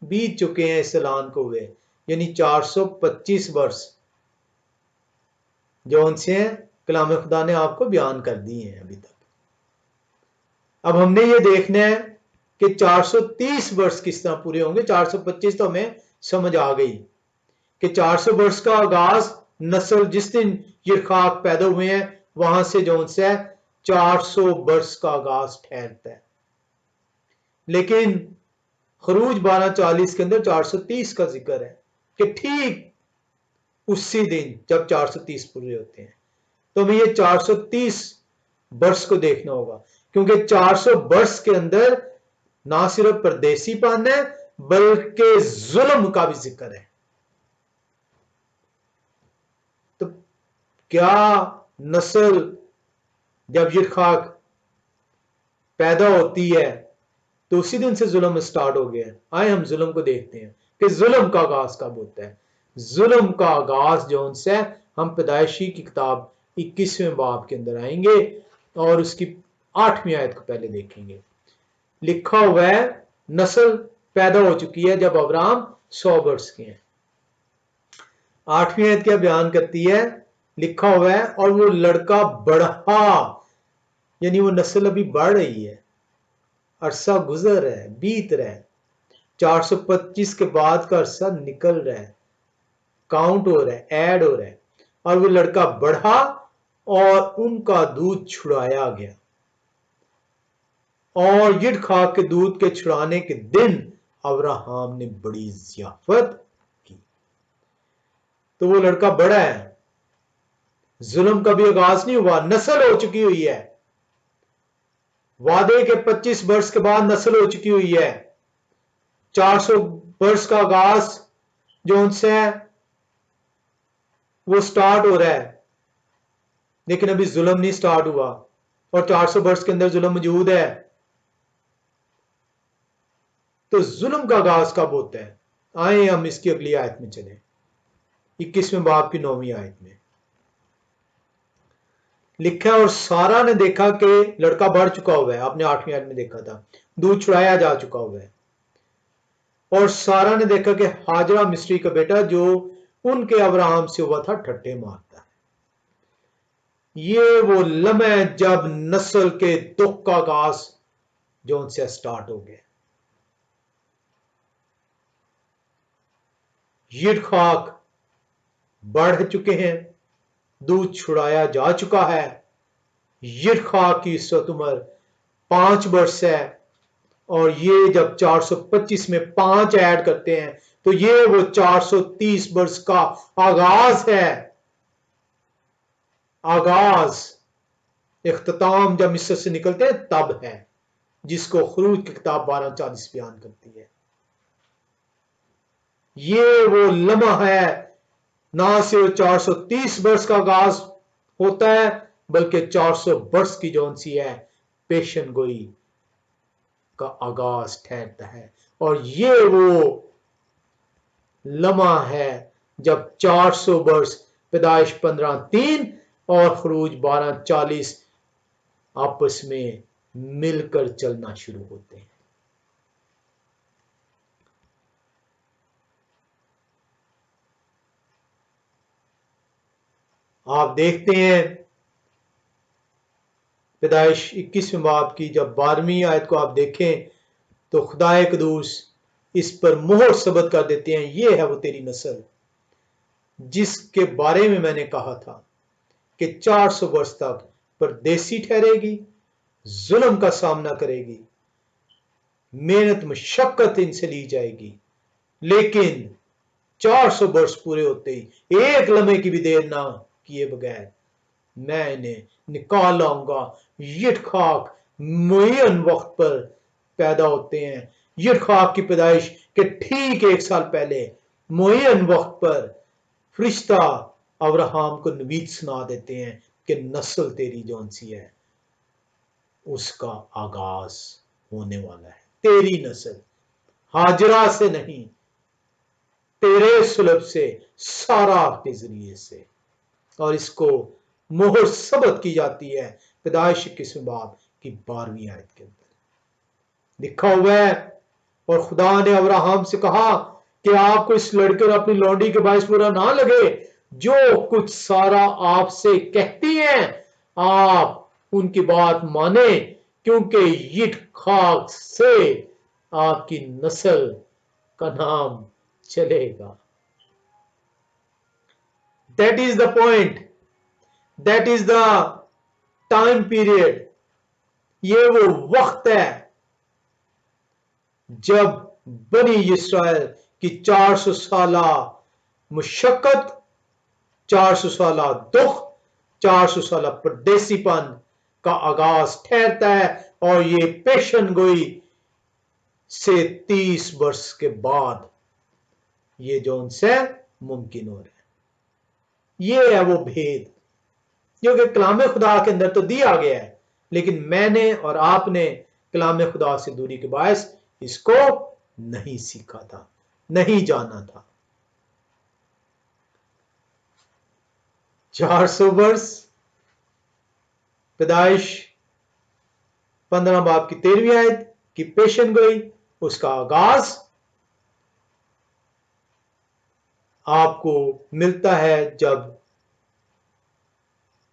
A: बीत चुके हैं इस ऐलान को हुए, यानी 425 वर्ष जो उनसे कलाम खुदा ने आपको बयान कर दिए हैं अभी तक। अब हमने ये देखना है कि 430 वर्ष किस तरह पूरे होंगे। 425 तो हमें समझ आ गई कि 400 वर्ष का आगाज नस्ल जिस दिन यिर्खाक पैदा हुए हैं वहां से जो उनसे 400 वर्ष का आगाज ठहरता है। लेकिन खरूज 12:40 के अंदर 430 का जिक्र है कि ठीक उसी दिन जब 430 पूरे होते हैं। तो हमें ये 430 वर्ष को देखना होगा, क्योंकि 400 वर्ष के अंदर ना सिर्फ परदेसीपन है बल्कि जुल्म का भी जिक्र है। तो क्या नस्ल जब यिर्खाक पैदा होती है तो उसी दिन से जुल्म स्टार्ट हो गया है? आए हम जुल्म को देखते हैं कि जुल्म का आगाज कब होता है। जुल्म का आगाज जो उनसे हम पैदाइशी की किताब 21वें बाब के अंदर आएंगे और उसकी 8वीं आयत को पहले देखेंगे। लिखा हुआ है नस्ल पैदा हो चुकी है जब अब्राहम 100 वर्ष के हैं। 8वीं आयत क्या बयान करती है? लिखा हुआ है और वो लड़का बढ़ा, यानी वो नस्ल अभी बढ़ रही है, अरसा गुजर रहा है, बीत रहा है। 425 के बाद का अरसा निकल रहा है, काउंट हो रहा है, ऐड हो रहा है। और वो लड़का बढ़ा और उनका दूध छुड़ाया गया। और यिर्खाक के दूध के छुड़ाने के दिन अब्राहम ने बड़ी ज़ियाफत की। तो वो लड़का बड़ा है, जुल्म का भी आगाज नहीं हुआ, नस्ल हो चुकी हुई है। वादे के 25 वर्ष के बाद नस्ल हो चुकी हुई है। 400 वर्ष का आगाज जो उनसे वो स्टार्ट हो रहा है, लेकिन अभी जुल्म नहीं स्टार्ट हुआ। और 400 वर्ष के अंदर जुल्म मौजूद है। तो जुल्म का आगाज कब होता है? आए हम इसकी अगली आयत में चले, 21वें बाब की 9वीं आयत में लिखा है, और सारा ने देखा कि लड़का बढ़ चुका हुआ है। आपने 8वीं आयत में देखा था, दूध छुड़ाया जा चुका हुआ है। और सारा ने देखा कि हाजरा मिस्री का बेटा जो उनके अब्राहम से हुआ था ठट्ठे मारता है। ये वो लम्हे जब नस्ल के दुख का आगाज जो उनसे स्टार्ट हो गया। यिर्खाक बढ़ चुके हैं, दूध छुड़ाया जा चुका है यिडखा की इस वक्त उम्र 5 वर्ष है, और ये जब 425 में 5 ऐड करते हैं तो ये वो 430 वर्ष का आगाज है। आगाज, इख्तिताम जब मिस्र से निकलते हैं तब है, जिसको खुरूज की किताब 12:40 बयान करती है। ये वो लम्हा है, ना सिर्फ 430 वर्ष का आगाज होता है, बल्कि 400 वर्ष की जौन सी है पेशन गोई का आगाज ठहरता है। और ये वो लम्हा है जब 400 वर्ष पैदाइश 15:3 और खुरूज 12:40 आपस में मिलकर चलना शुरू होते हैं। आप देखते हैं पैदाइश 21वें बाब की जब 12वीं आयत को आप देखें तो खुदाए कदूस इस पर मोहर सबत कर देते हैं, ये है वो तेरी नस्ल जिसके बारे में मैंने कहा था कि 400 वर्ष तक परदेसी ठहरेगी, जुल्म का सामना करेगी, मेहनत मशक्कत इनसे ली जाएगी, लेकिन 400 वर्ष पूरे होते ही एक लम्हे की भी देर ना किए बगैर मैं इन्हें निकाल लाऊंगा। यिडखाक मुय्यन वक्त पर पैदा होते हैं। यिडखाक की पैदाइश के ठीक 1 साल पहले मुय्यन वक्त पर फरिश्ता अब्राहम को नवीद सुना देते हैं कि नस्ल तेरी जौन सी है उसका आगाज होने वाला है। तेरी नस्ल हाजरा से नहीं, तेरे सुलभ से, सारा के जरिए से। और इसको मोहर सबत की जाती है पैदाइश 21वें बाब की 12वीं आयत के अंदर लिखा हुआ है। और खुदा ने अब्राहम से कहा कि आपको इस लड़के और अपनी लौंडी के बायस बुरा ना लगे, जो कुछ सारा आपसे कहती हैं आप उनकी बात माने, क्योंकि यिडखाक से आपकी नस्ल का नाम चलेगा। That is the point, that is the time period. ये वो वक्त है जब बनी इस्राएल की 400 साला मुशक्कत, 400 साला दुख, 400 साला परदेसीपन का आगाज ठहरता है। और ये पेशन गोई से 30 वर्ष के बाद ये जो उनसे मुमकिन हो रहा है। ये है वो भेद जो कि कलाम खुदा के अंदर तो दिया गया है, लेकिन मैंने और आपने कलाम खुदा से दूरी के बायस इसको नहीं सीखा था, नहीं जाना था। 400 वर्ष पैदाइश 15 बाब की 13वीं आयत की पेशन गोई, उसका आगाज आपको मिलता है जब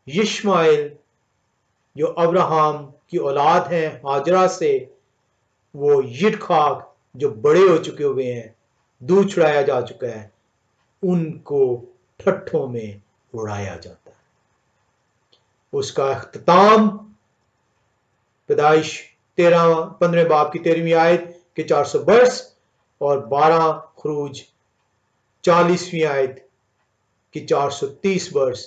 A: यिश्माएल जो अब्राहम की औलाद हैं हाजरा से, वो यिडखाक जो बड़े हो चुके हुए हैं, दूध छुड़ाया जा चुका है, उनको ठट्ठों में उड़ाया जाता है। उसका अख्तिताम पैदाइश 15 बाब की 13वीं आयत के 400 वर्ष और 12 खुरूज 40वीं आयत की 430 वर्ष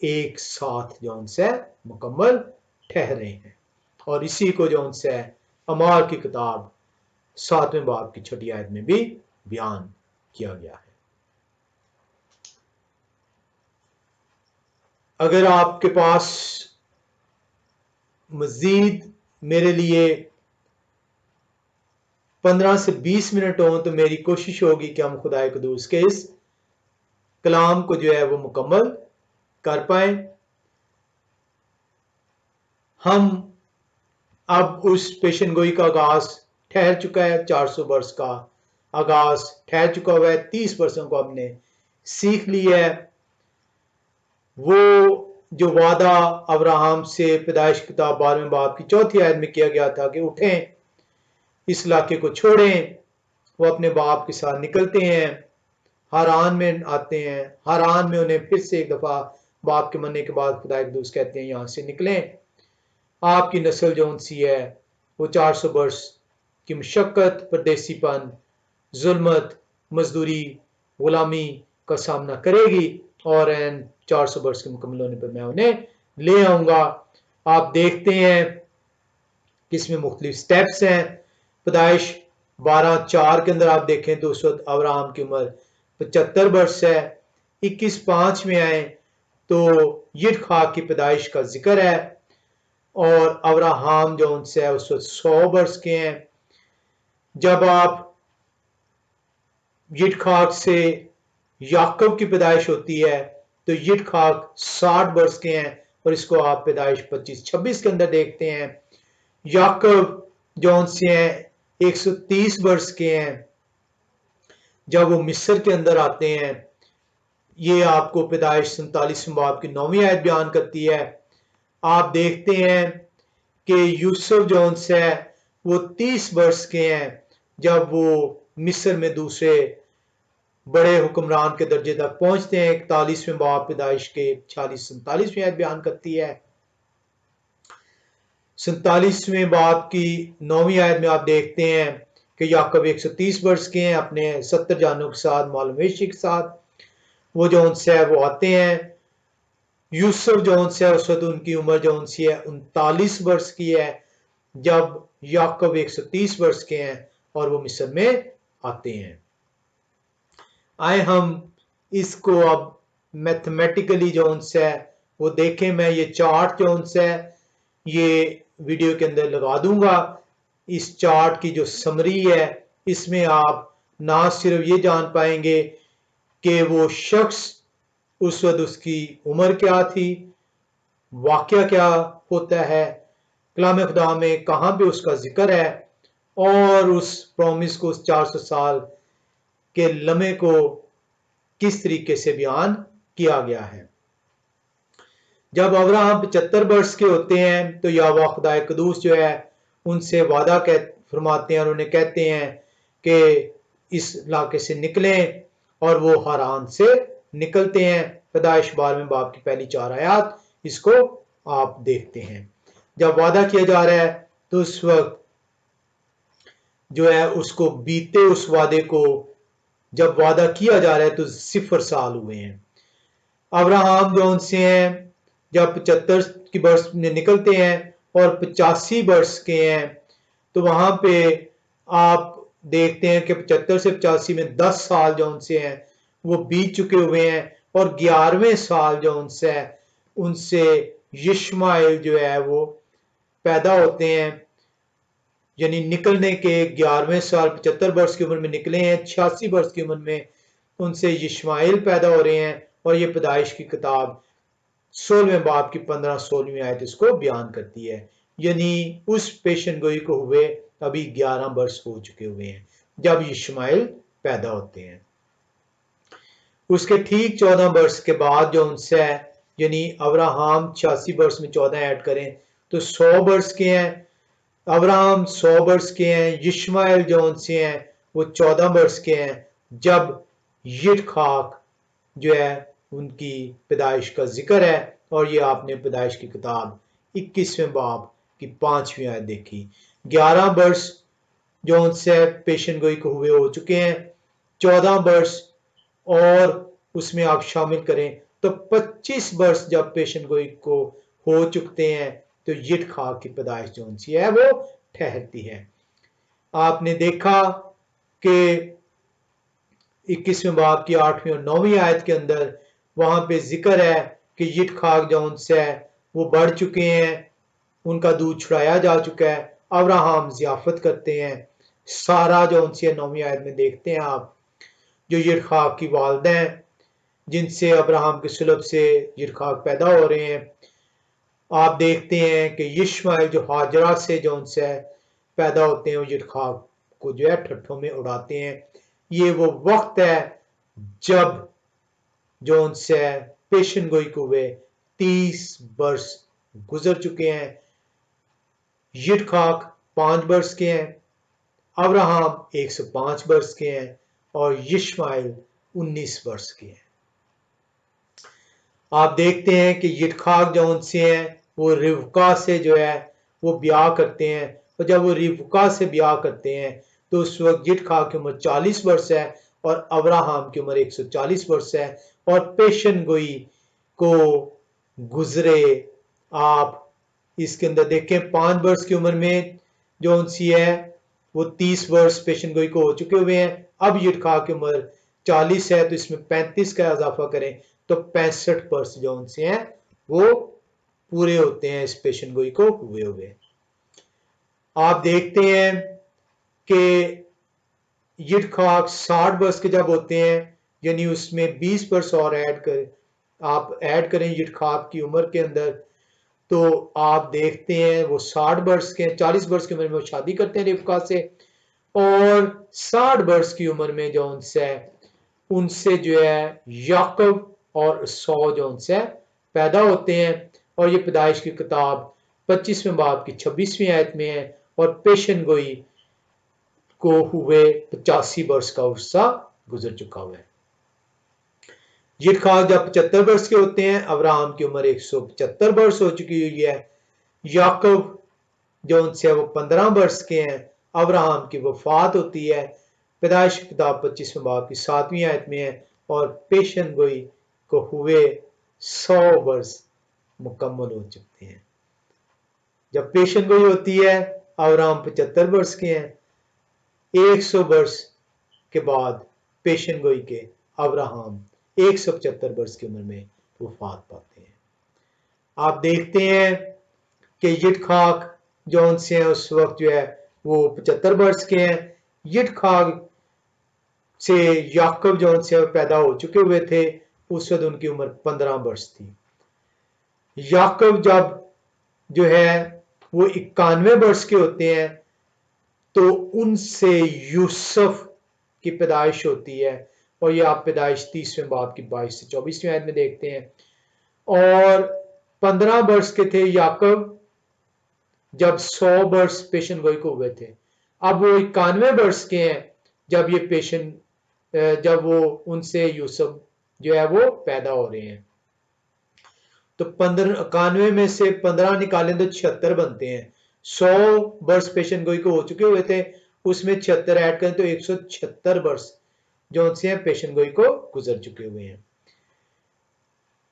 A: एक साथ जौन से मुकम्मल ठहरे हैं। और इसी को जौन से अमाल की किताब 7वें बाब की 6ठी आयत में भी बयान किया गया है। अगर आपके पास मजीद मेरे लिए 15 से 20 मिनट हो तो मेरी कोशिश होगी कि हम खुदाए कदूस के इस कलाम को जो है वो मुकम्मल कर पाए। हम अब उस पेशन गोई का आगाज ठहर चुका है, 400 वर्ष का आगाज ठहर चुका हुआ है, 30 वर्षों को हमने सीख लिया है। वो जो वादा अब्राहम से पैदाइश किताब 12वें बाब की 4थी आयत में किया गया था कि उठें, इस इलाके को छोड़ें, वो अपने बाप के साथ निकलते हैं, हारान में आते हैं। हारान में उन्हें फिर से एक दफा बाप के मरने के बाद खुदा एक दूस कहते हैं यहाँ से निकलें, आपकी नस्ल जो सी है वो 400 वर्ष की मशक्कत, परदेसीपन, जुल्मत, मजदूरी, गुलामी का सामना करेगी और एन 400 वर्ष के मुकम्मल होने पर मैं उन्हें ले आऊंगा। आप देखते हैं कि इसमें मुख्तलिफ स्टेप्स हैं। पैदाइश 12:4 के अंदर आप देखें तो उस वक्त अब्राहम की उम्र 75 वर्ष है। 21:5 में आए तो यिठखाक की पैदाइश का जिक्र है और अब्राहम जो उनसे है उस वक्त 100 वर्ष के हैं। जब आप यिठखाक से याकूब की पैदाइश होती है तो यिठखाक 60 वर्ष के हैं और इसको आप पैदाइश 25-26 के अंदर देखते हैं। याकूब जो उनसे हैं 130 वर्ष के हैं जब वो मिस्र के अंदर आते हैं। ये आपको पैदाइश 47 बाब की 9वीं आयत बयान करती है। आप देखते हैं कि यूसुफ जो उनसे है वो 30 वर्ष के हैं जब वो मिस्र में दूसरे बड़े हुक्मरान के दर्जे तक पहुंचते हैं। 41वें बाब पैदाइश के 46-47वीं आयत बयान करती है। 47वें बाब की 9वीं आयत में आप देखते हैं कि याकूब 130 वर्ष के हैं अपने 70 जानों के साथ, माल मवेशी के साथ। वो जो उनसे है वो आते हैं। यूसुफ जो उनसे है उस वक्त उनकी उम्र जो उनसी है 39 वर्ष की है जब याकूब 130 वर्ष के हैं और वो मिस्र में आते हैं। आए हम इसको अब मैथमेटिकली जो उनसे है वो देखें। मैं ये चार्ट जो उनसे है ये वीडियो के अंदर लगा दूंगा। इस चार्ट की जो समरी है इसमें आप ना सिर्फ ये जान पाएंगे कि वो शख्स उस वक्त उसकी उम्र क्या थी, वाकया क्या होता है, कलाम खुदा में कहाँ पे उसका जिक्र है और उस प्रॉमिस को, उस 400 साल के लम्हे को किस तरीके से बयान किया गया है। जब अब्राहम 75 वर्ष के होते हैं तो यहोवा खुदा कदूस जो है उनसे वादा फरमाते हैं और उन्हें कहते हैं कि इस इलाके से निकलें और वो हारान से निकलते हैं। पैदाइश 12वें बाब की पहली 4 आयत इसको आप देखते हैं। जब वादा किया जा रहा है तो उस वक्त जो है उसको बीते उस वादे को जब वादा किया जा रहा है तो 0 साल हुए हैं। अब्राहम जो उनसे हैं जब 75 की वर्ष में निकलते हैं और 85 वर्ष के हैं तो वहां पे आप देखते हैं कि 75 से 85 में 10 साल जो उनसे हैं वो बीत चुके हुए हैं और 11वें साल जो उनसे है उनसे यिश्माएल जो है वो पैदा होते हैं। यानी निकलने के 11वें साल 75 वर्ष की उम्र में निकले हैं, 86 वर्ष की उम्र में उनसे यिश्माएल पैदा हो रहे हैं और ये पैदाइश की किताब 16वें बाब की 15-16वीं आयत इसको बयान करती है। यानी उस पेशन गोई को हुए अभी 11 वर्ष हो चुके हुए हैं जब यिश्माएल पैदा होते हैं। उसके ठीक 14 वर्ष के बाद जो उनसे है यानी अब्राहम 86 वर्ष में 14 ऐड करें तो 100 वर्ष के हैं। अब्राहम 100 वर्ष के हैं। यिश्माएल जो उनसे हैं वो 14 वर्ष के हैं जब यिठखाक जो है उनकी पैदाइश का जिक्र है और ये आपने पैदाइश की किताब 21वें बाब की 5वीं आयत देखी। 11 वर्ष जो उनसे पेशन गोई को हुए हो चुके हैं। 14 वर्ष और उसमें आप शामिल करें तो 25 वर्ष जब पेशन गोई को हो चुकते हैं तो यिठखाक की पैदाइश जो उनसी है वो ठहरती है। आपने देखा कि 21वें बाब की 8वीं और 9वीं आयत के अंदर वहां पे जिक्र है कि यिठखाक जो उनसे है वो बढ़ चुके हैं, उनका दूध छुड़ाया जा चुका है। अब्राहम जियाफत करते हैं। सारा जो उनसे 9वीं आयत में देखते हैं आप जो यिठखाक की वालदा हैं जिनसे अब्राहम के सुलभ से यिठखाक पैदा हो रहे हैं। आप देखते हैं कि यिश्माएल जो हाजरा से जो उनसे पैदा होते हैं वो यिठखाक को जो है ठट्ठों में उड़ाते हैं। ये वो वक्त है जब जो उनसे पेशन गोई को हुए 30 वर्ष गुजर चुके हैं। यिठखाक 5 वर्ष के हैं, अब्राहम 105 वर्ष के हैं और यिश्माएल 19 वर्ष के हैं। आप देखते हैं कि यिटखाक जो से हैं वो रिवका से जो है वो ब्याह करते हैं, और जब वो रिवका से ब्याह करते हैं तो उस वक्त यिटखाक की उम्र 40 वर्ष है और अब्राहम की उम्र 140 वर्ष है। और पेशन गोई को गुजरे, आप इसके अंदर देखें 5 वर्ष की उम्र में जो सी है वो 30 वर्ष पेशन गोई को हो चुके हुए हैं। अब यिटखाक की उम्र 40 है तो इसमें 35 का इजाफा करें तो 65 वर्ष जो से हैं वो पूरे होते हैं इस पेशन गोई को हुए हुए। आप देखते हैं कि यिटखाक 60 वर्ष के जब होते हैं, यानी उसमें 20 वर्ष और ऐड करें, आप ऐड करें यिटखाक की उम्र के अंदर, तो आप देखते हैं वो 60 वर्ष के 40 वर्ष की उम्र में वो शादी करते हैं रिबका से, और 60 वर्ष की उम्र में जो उनसे जो है याकूब और सौ जो उनसे पैदा होते हैं। और ये पैदाइश की किताब 25वें बाब की 26वीं आयत में है। और पेशन गोई को हुए 85 वर्ष का उर्सा गुजर चुका हुआ है। यिटखाक जब 75 वर्ष के होते हैं, अब्राहम की उम्र 175 वर्ष हो चुकी हुई है। याकूब जो उनसे वो 15 वर्ष के हैं, अब्राहम की वफात होती है। पैदाइश की किताब 25वें बाब की 7वीं आयत में है। और पेशन गोई को हुए 100 वर्ष मुकम्मल हो चुके हैं। जब पेशन गोई होती है, अब्राहम 75 वर्ष के हैं, 100 वर्ष के बाद पेशन गोई के अब्राहम 175 वर्ष की उम्र में वफात पाते हैं। आप देखते हैं कि यिटखाक जो से हैं उस वक्त जो है वो 75 वर्ष के हैं। यिटखाक से याकूब जो से पैदा हो चुके हुए थे, उस वक्त उनकी उम्र 15 वर्ष थी। याकूब जब जो है वो 91 वर्ष के होते हैं तो उनसे यूसुफ की पैदाइश होती है। और ये आप पैदाइश 30वें बाब की 22 से 24वीं आयत में देखते हैं। और 15 वर्ष के थे याकूब जब 100 वर्ष पेशन गोई को हुए थे। अब वो 91 वर्ष के हैं जब ये पेशन जब वो उनसे यूसुफ जो है वो पैदा हो रहे हैं। तो 91 में से 15 निकालें तो 76 बनते हैं। 100 वर्ष पेशन गोई को हो चुके हुए थे, उसमें 76 ऐड करें तो 176 वर्ष जो उनसे हैं पेशन गोई को गुजर चुके हुए हैं।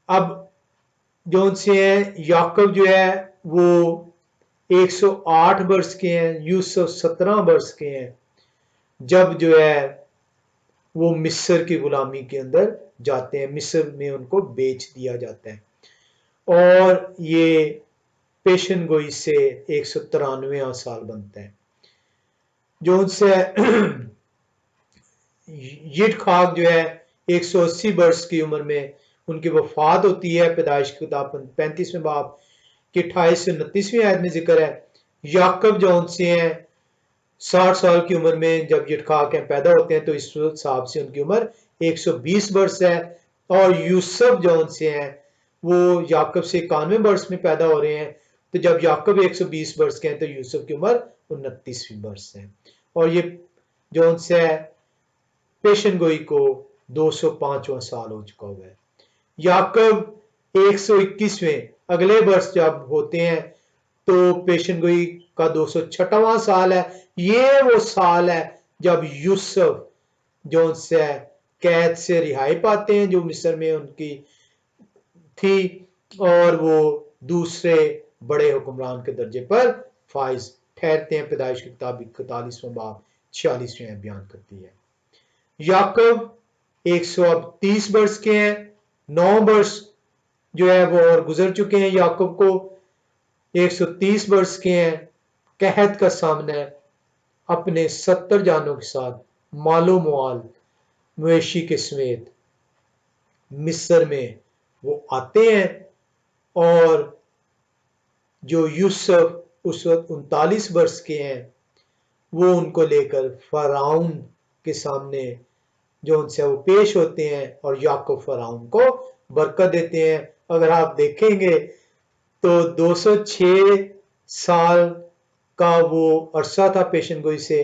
A: अब जो उनसे हैं याकूब जो है वो 108 वर्ष के हैं, यूसुफ 17 वर्ष के हैं जब जो है वो मिस्र की गुलामी के अंदर जाते हैं, मिस्र में उनको बेच दिया जाता है। और ये पेशन गोई से 193 साल बनता है। जो उनसे यिटखाक जो है 180 वर्ष की उम्र में उनकी वफात होती है। पैदाइश की किताब 35वें बाब की 28 से 29वीं आयत में जिक्र है। याकूब जो उनसे हैं 60 साल की उम्र में जब यिटखाक पैदा होते हैं तो इस हिसाब से उनकी उम्र 120 वर्ष है। और यूसुफ जो उनसे हैं वो याकूब से 91 वर्ष में पैदा हो रहे हैं, तो जब याकूब 120 वर्ष के हैं तो यूसुफ की उम्र 29वीं वर्ष है। और ये जो उनसे है पेशन गोई को 205वां साल हो चुका हुआ है। याकूब 121वें अगले वर्ष जब होते हैं तो पेशन गोई का 206वां साल है। ये वो साल है जब यूसुफ जो उनसे कैद से रिहाई पाते हैं जो मिस्र में उनकी थी, और वो दूसरे बड़े हुक्मरान के दर्जे पर फाइज ठहरते हैं। पैदाइश की किताब 41वां बाब 46वीं बयान करती है। याकूब 130 वर्ष के हैं, 9 वर्ष जो है वो और गुजर चुके हैं। याकूब को 130 वर्ष के हैं, कहत का सामना अपने 70 जानों के साथ मालो मुआल मवेशी के समेत मिस्र में वो आते हैं। और जो यूसुफ उस वक्त 39 वर्ष के हैं वो उनको लेकर फराउन के सामने जो उनसे वो पेश होते हैं और याकूब फराउन को बरकत देते हैं। अगर आप देखेंगे तो 206 साल का वो अरसा था पेशन गोई से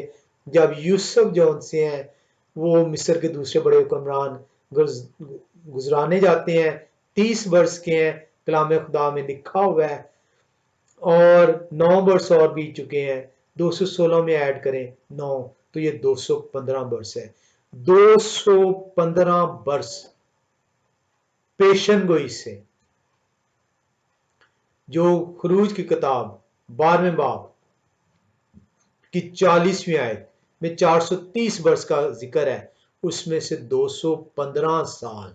A: जब यूसुफ जो उनसे हैं वो मिस्र के दूसरे बड़े हुक्मरान गुजराने जाते हैं 30 बरस के हैं, कलाम खुदा में लिखा हुआ है, और 9 बरस और बीत चुके हैं, 216 में ऐड करें 9 तो ये 215 बरस है। 215 बरस पेशन गोई से, जो खरूज की किताब 12वें बाब की 40वीं आयत में 430 बरस का जिक्र है, उसमें से 215 साल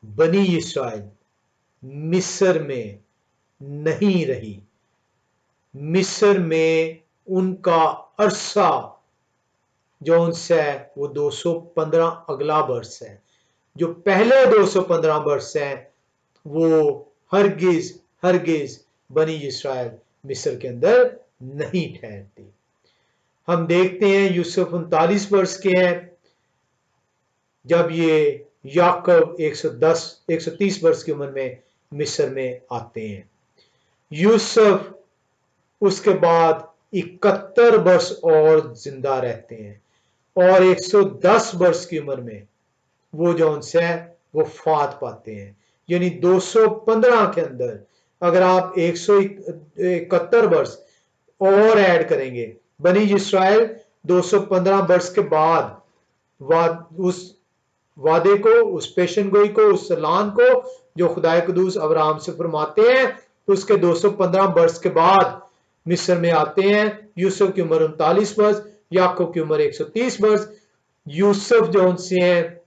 A: बनी इस्राइल मिस्र में नहीं रही। मिस्र में उनका अरसा जो उनसे है वो 215 अगला बरस है। जो पहले 215 बरस है वो हरगिज हरगिज बनी इस्राइल मिस्र के अंदर नहीं ठहरती। हम देखते हैं यूसुफ 39 वर्ष के हैं जब ये याकूब 130 वर्ष की उम्र में मिस्र में आते हैं। यूसुफ उसके बाद 71 वर्ष और जिंदा रहते हैं और 110 वर्ष की उम्र में वो जो उनसे वो फात पाते हैं। यानी 215 के अंदर अगर आप 171 वर्ष और ऐड करेंगे, बनी इस्राइल 215 वर्ष के बाद उस वादे को, उस पेशन गोई को, उस ऐलान को जो खुदा कुदूस अब्राहम से फरमाते हैं, उसके 215 वर्ष के बाद मिस्र में आते हैं। यूसुफ की उम्र 39 वर्ष, याकूब की उम्र 130 वर्ष। यूसुफ जो उनसे हैं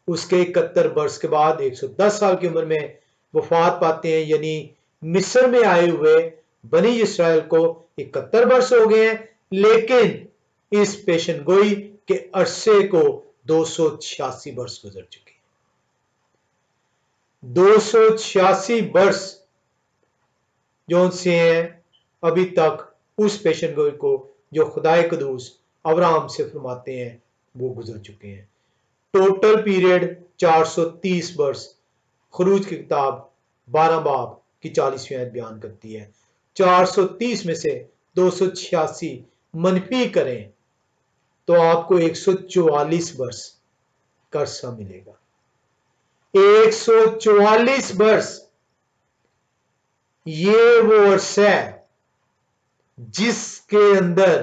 A: उसके 71 वर्ष के बाद 110 साल की उम्र में वफात पाते हैं। यानी मिस्र में आए हुए बनी इस्राइल को 71 वर्ष हो गए हैं, लेकिन इस पेशन गोई के अरसे को 286 वर्ष गुजर चुके हैं। 286 वर्ष जो उनसे हैं अभी तक उस पेशन गोई को जो खुदाए कदूस अब्राहम से फरमाते हैं वो गुजर चुके हैं। टोटल पीरियड 430 वर्ष खरूज की किताब 12 बाब की 40वीं आयत बयान करती है। 430 में से 286 मनफी करें तो आपको 144 वर्ष का अरसा मिलेगा। 144 वर्ष ये वो अरसा है जिसके अंदर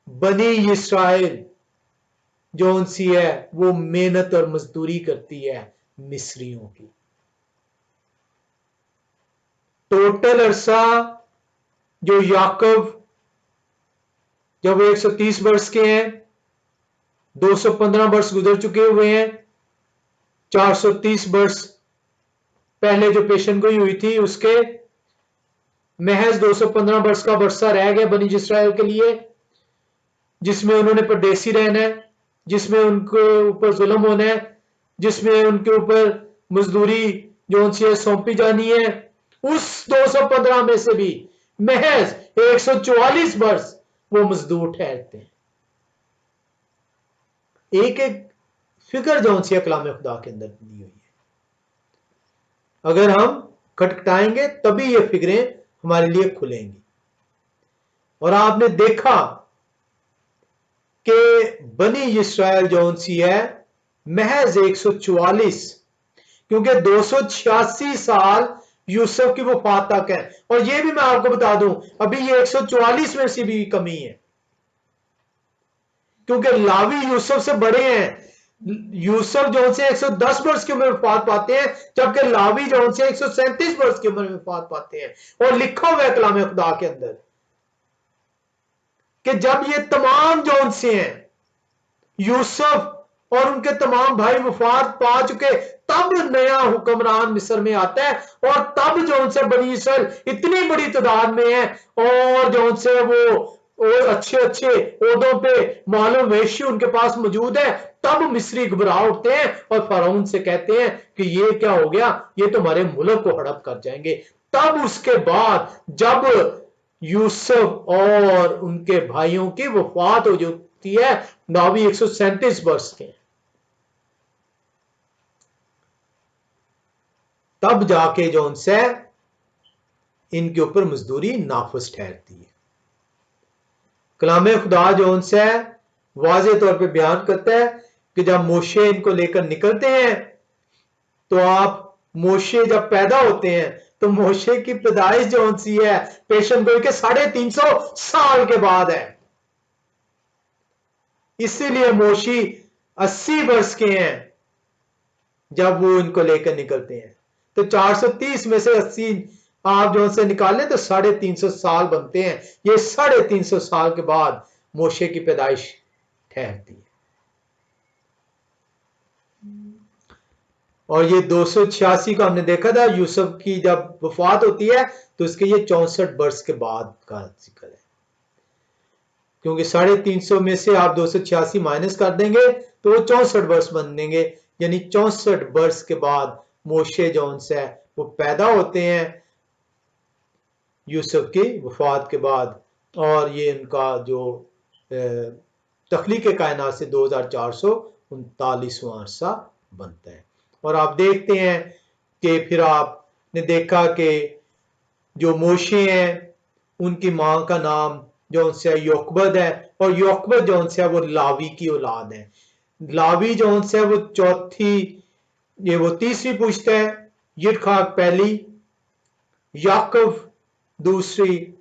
A: बनी इस्राइल जो उनसी है वो मेहनत और मजदूरी करती है मिस्रियों की। टोटल अरसा जो याकूब जब 130 वर्ष के हैं, 215 वर्ष गुजर चुके हुए हैं, 430 वर्ष पहले जो पेशन गोई हुई थी उसके महज 215 वर्ष का वर्षा रह गया बनी इस्राइल के लिए, जिसमें उन्होंने परदेसी रहना है, जिसमें उनके ऊपर जुल्म होना है, जिसमें उनके ऊपर मजदूरी जो उनसे सौंपी जानी है। उस 215 में से भी महज 144 वर्ष वो मजदूर ठहरते हैं। एक एक फिगर जो उनसे कलाम खुदा के अंदर दी हुई है, अगर हम खटखटाएंगे तभी ये फिगरें हमारे लिए खुलेंगी। और आपने देखा कि बनी इस्राइल जो सी है महज 144, क्योंकि 286 साल यूसुफ की वफात तक है। और ये भी मैं आपको बता दूं अभी ये 144 में से भी कमी है, क्योंकि लावी यूसुफ से बड़े हैं। यूसुफ जो से 110 वर्ष की उम्र में वफात पाते हैं, जबकि लावी जो से 137 वर्ष की उम्र में वफात पाते हैं। और लिखा हुआ है कलाम खुदा के अंदर कि जब ये तमाम जो से हैं यूसुफ और उनके तमाम भाई वफात पा चुके, तब नया हुक्मरान मिस्र में आता है और तब जो उनसे बनी इस्राइल इतनी बड़ी तादाद में है और जो उनसे वो और अच्छे अच्छे ओहदों पे मालूम वेशी उनके पास मौजूद है। तब मिस्री घबरा उठते हैं और फरौन से कहते हैं कि ये क्या हो गया, ये तो हमारे मुल्क को हड़प कर जाएंगे। तब उसके बाद जब यूसुफ और उनके भाइयों की वफात हो जाती है, नावी 137 वर्ष के, तब जाके जो उनसे इनके ऊपर मजदूरी नाफिज ठहरती है। कलाम खुदा जो उनसे वाज़े तौर पे बयान करता है कि जब मोशे इनको लेकर निकलते हैं तो आप मोशे जब पैदा होते हैं तो मोशे की पैदाइश जो सी है पेशन गोई के 350 साल के बाद है। इसीलिए मोशी 80 वर्ष के हैं जब वो इनको लेकर निकलते हैं। तो 430 में से 80 आप जो से निकालें तो 350 साल बनते हैं। ये 350 साल के बाद मोशे की पैदाइश ठहरती है। और ये 286 का हमने देखा था, यूसुफ की जब वफात होती है तो उसके ये 64 वर्ष के बाद का जिक्र है, क्योंकि 350 में से आप 286 माइनस कर देंगे तो वो 64 वर्ष बन देंगे। यानी 64 वर्ष के बाद मोशे जोन्स है वो पैदा होते हैं यूसुफ की वफात के बाद। और ये इनका जो तख्लीक कायनात से 2439वां अरसा बनता है। और आप देखते हैं कि फिर आपने देखा कि जो मोशे हैं उनकी मां का नाम जो से योकबद है, और योकबद जो से वो लावी की औलाद है। लावी जो से वो चौथी, ये वो तीसरी पुश्त है, यिडखाक पहली, याकूब दूसरी।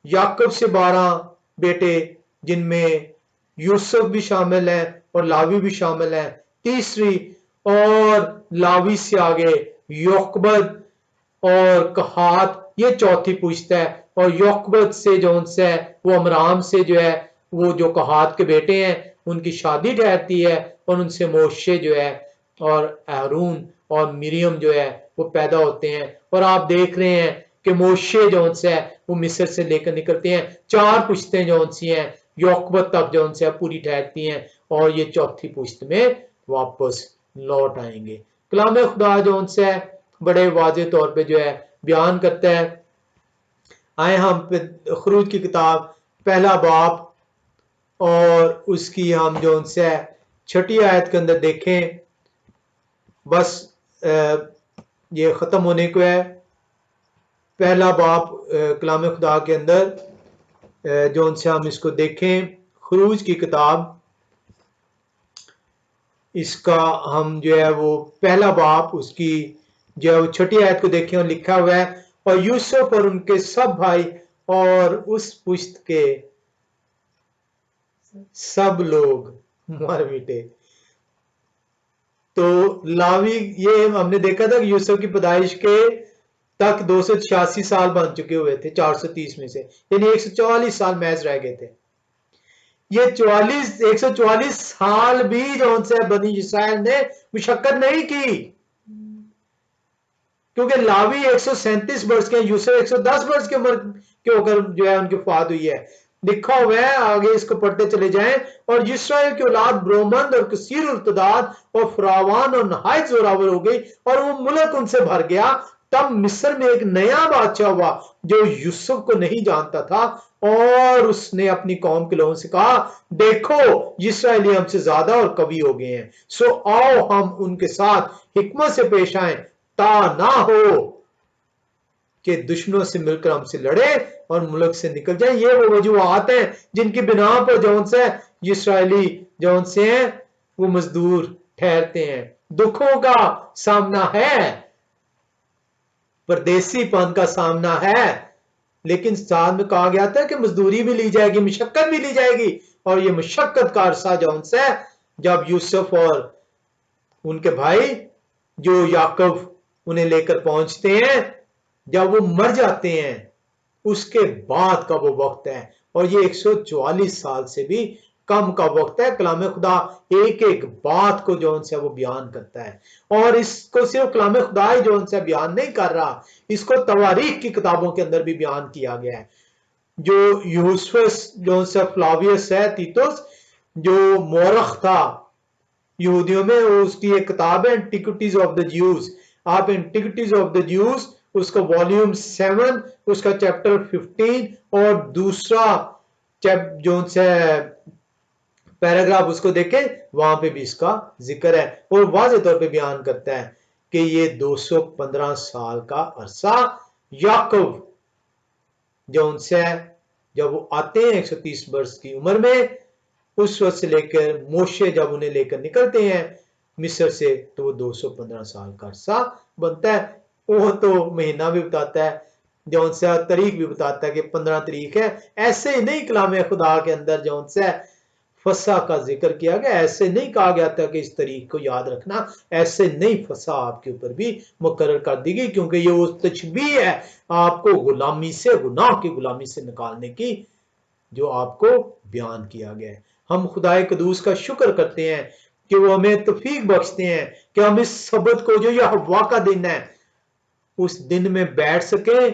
A: याकूब से 12 बेटे जिनमें यूसुफ भी शामिल है और लावी भी शामिल है तीसरी, और लावी से आगे योकबद और कहात ये चौथी पुश्त है। और योकबद से जो है वो अमराम से जो है वो जो कहात के बेटे हैं उनकी शादी ठहरती है, और उनसे मोशे जो है और हारून और मिरियम जो है वो पैदा होते हैं। और आप देख रहे हैं कि मोशे जो है वो मिस्र से लेकर निकलते हैं। 4 पुश्तें जो सी हैं योकबद तक जो है पूरी ठहरती हैं, और ये चौथी पुश्त में वापस लौट आएंगे। कलाम खुदा जो है बड़े वाजे तौर पे जो है बयान करता है। आए हम खरूज की किताब पहला बाब और उसकी हम जो है 6ठी आयत के अंदर देखें। बस ये ख़त्म होने को है। पहला बाब कलाम खुदा के अंदर जो से हम इसको देखें, खरूज की किताब, इसका हम जो है वो पहला बाब उसकी जो है वो 6ठी आयत को देखें, और लिखा हुआ है, और यूसुफ और उनके सब भाई और उस पुश्त के सब लोग मर मिटे। तो लावी, ये हमने देखा था कि यूसुफ की पैदाइश के तक 286 साल बन चुके हुए थे 430 में से, यानी 144 साल महज रह गए थे। ये 144 साल भी जो से बनी इस्राइल ने मुशक्कत नहीं की, क्योंकि लावी 137 वर्ष के, यूसुफ 110 वर्ष के उम्र के होकर जो है उनकी वफात हुई है। लिखा हुआ है, आगे इसको पढ़ते चले जाएं, और इस्राइल की औलाद ब्रोमंद और कसीर उर्तदाद और फरावान और नहायत जोरावर हो गई, और वो मुल्क उनसे भर गया। तब मिस्र में एक नया बादशाह हुआ जो यूसुफ को नहीं जानता था, और उसने अपनी कौम के लोगों से कहा, देखो इस्राएली हमसे ज्यादा और कवि हो गए हैं, सो आओ हम उनके साथ हिकमत से पेश आए, ता ना हो कि दुश्मनों से मिलकर हमसे लड़े और मुल्क से निकल जाए। ये वो वजूहात हैं जिनकी बिना पर जौन से इस्राएली जौन से हैं वो मजदूर ठहरते हैं। दुखों का सामना है, परदेसीपन का सामना है, लेकिन साथ में कहा गया था कि मजदूरी भी ली जाएगी, मुशक्कत भी ली जाएगी। और ये मुशक्कत का अरसा जौन से जब यूसुफ और उनके भाई जो याकूब उन्हें लेकर पहुंचते हैं, जब वो मर जाते हैं, उसके बाद का वो वक्त है, और ये 144 साल से भी कम का वक्त है। कलाम खुदा एक एक बात को जो से वो बयान करता है, और इसको सिर्फ कलाम खुदा ही जो से बयान नहीं कर रहा, इसको तवारीख की किताबों के अंदर भी बयान किया गया है। जो यूसुफस जो से फ्लावियस है तीतुस, जो मोरख था यहूदियों में, उसकी एक किताब है एंटिक्विटीज ऑफ द ज्यूज। आप एंटिक्विटीज ऑफ द ज्यूज उसका वॉल्यूम 7 उसका चैप्टर 15 और दूसरा जो से पैराग्राफ उसको देखें, वहां पे भी इसका जिक्र है, और वाज़ेह तौर पे बयान करता है कि ये 215 साल का अरसा याकूब जो उनसे जब वो आते हैं 130 वर्ष की उम्र में, उस वक्त से लेकर मोशे जब उन्हें लेकर निकलते हैं मिस्र से, तो वो 215 साल का अरसा बनता है। वो तो महीना भी बताता है, जौन सा तारीख भी बताता है कि 15 तारीख है। ऐसे ही नहीं कलाम खुदा के अंदर जौन सा फसा का जिक्र किया गया, ऐसे नहीं कहा गया था कि इस तारीख को याद रखना, ऐसे नहीं फसा आपके ऊपर भी मुकर्रर कर दी गई, क्योंकि ये उस तशबीह है आपको गुलामी से, गुनाह की गुलामी से निकालने की, जो आपको बयान किया गया है। हम खुदाए कदूस का शुक्र करते हैं कि वो हमें तौफीक बख्शते हैं कि हम इस सबत को, जो यह हवा का दिन है, उस दिन में बैठ सके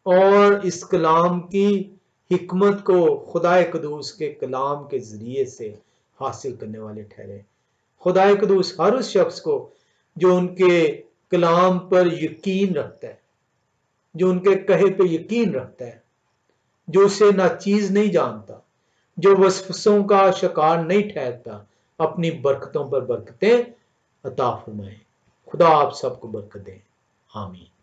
A: और इस कलाम की हिकमत को खुदाए कदूस के कलाम के जरिए से हासिल करने वाले ठहरे। खुदाए कदूस हर उस शख्स को जो उनके कलाम पर यकीन रखता है, जो उनके कहे पे यकीन रखता है, जो उसे नाचीज नहीं जानता, जो वसवसों का शिकार नहीं ठहरता, अपनी बरकतों पर बरकतें अता फरमाए। खुदा आप सबको बरकत दे। आमीन।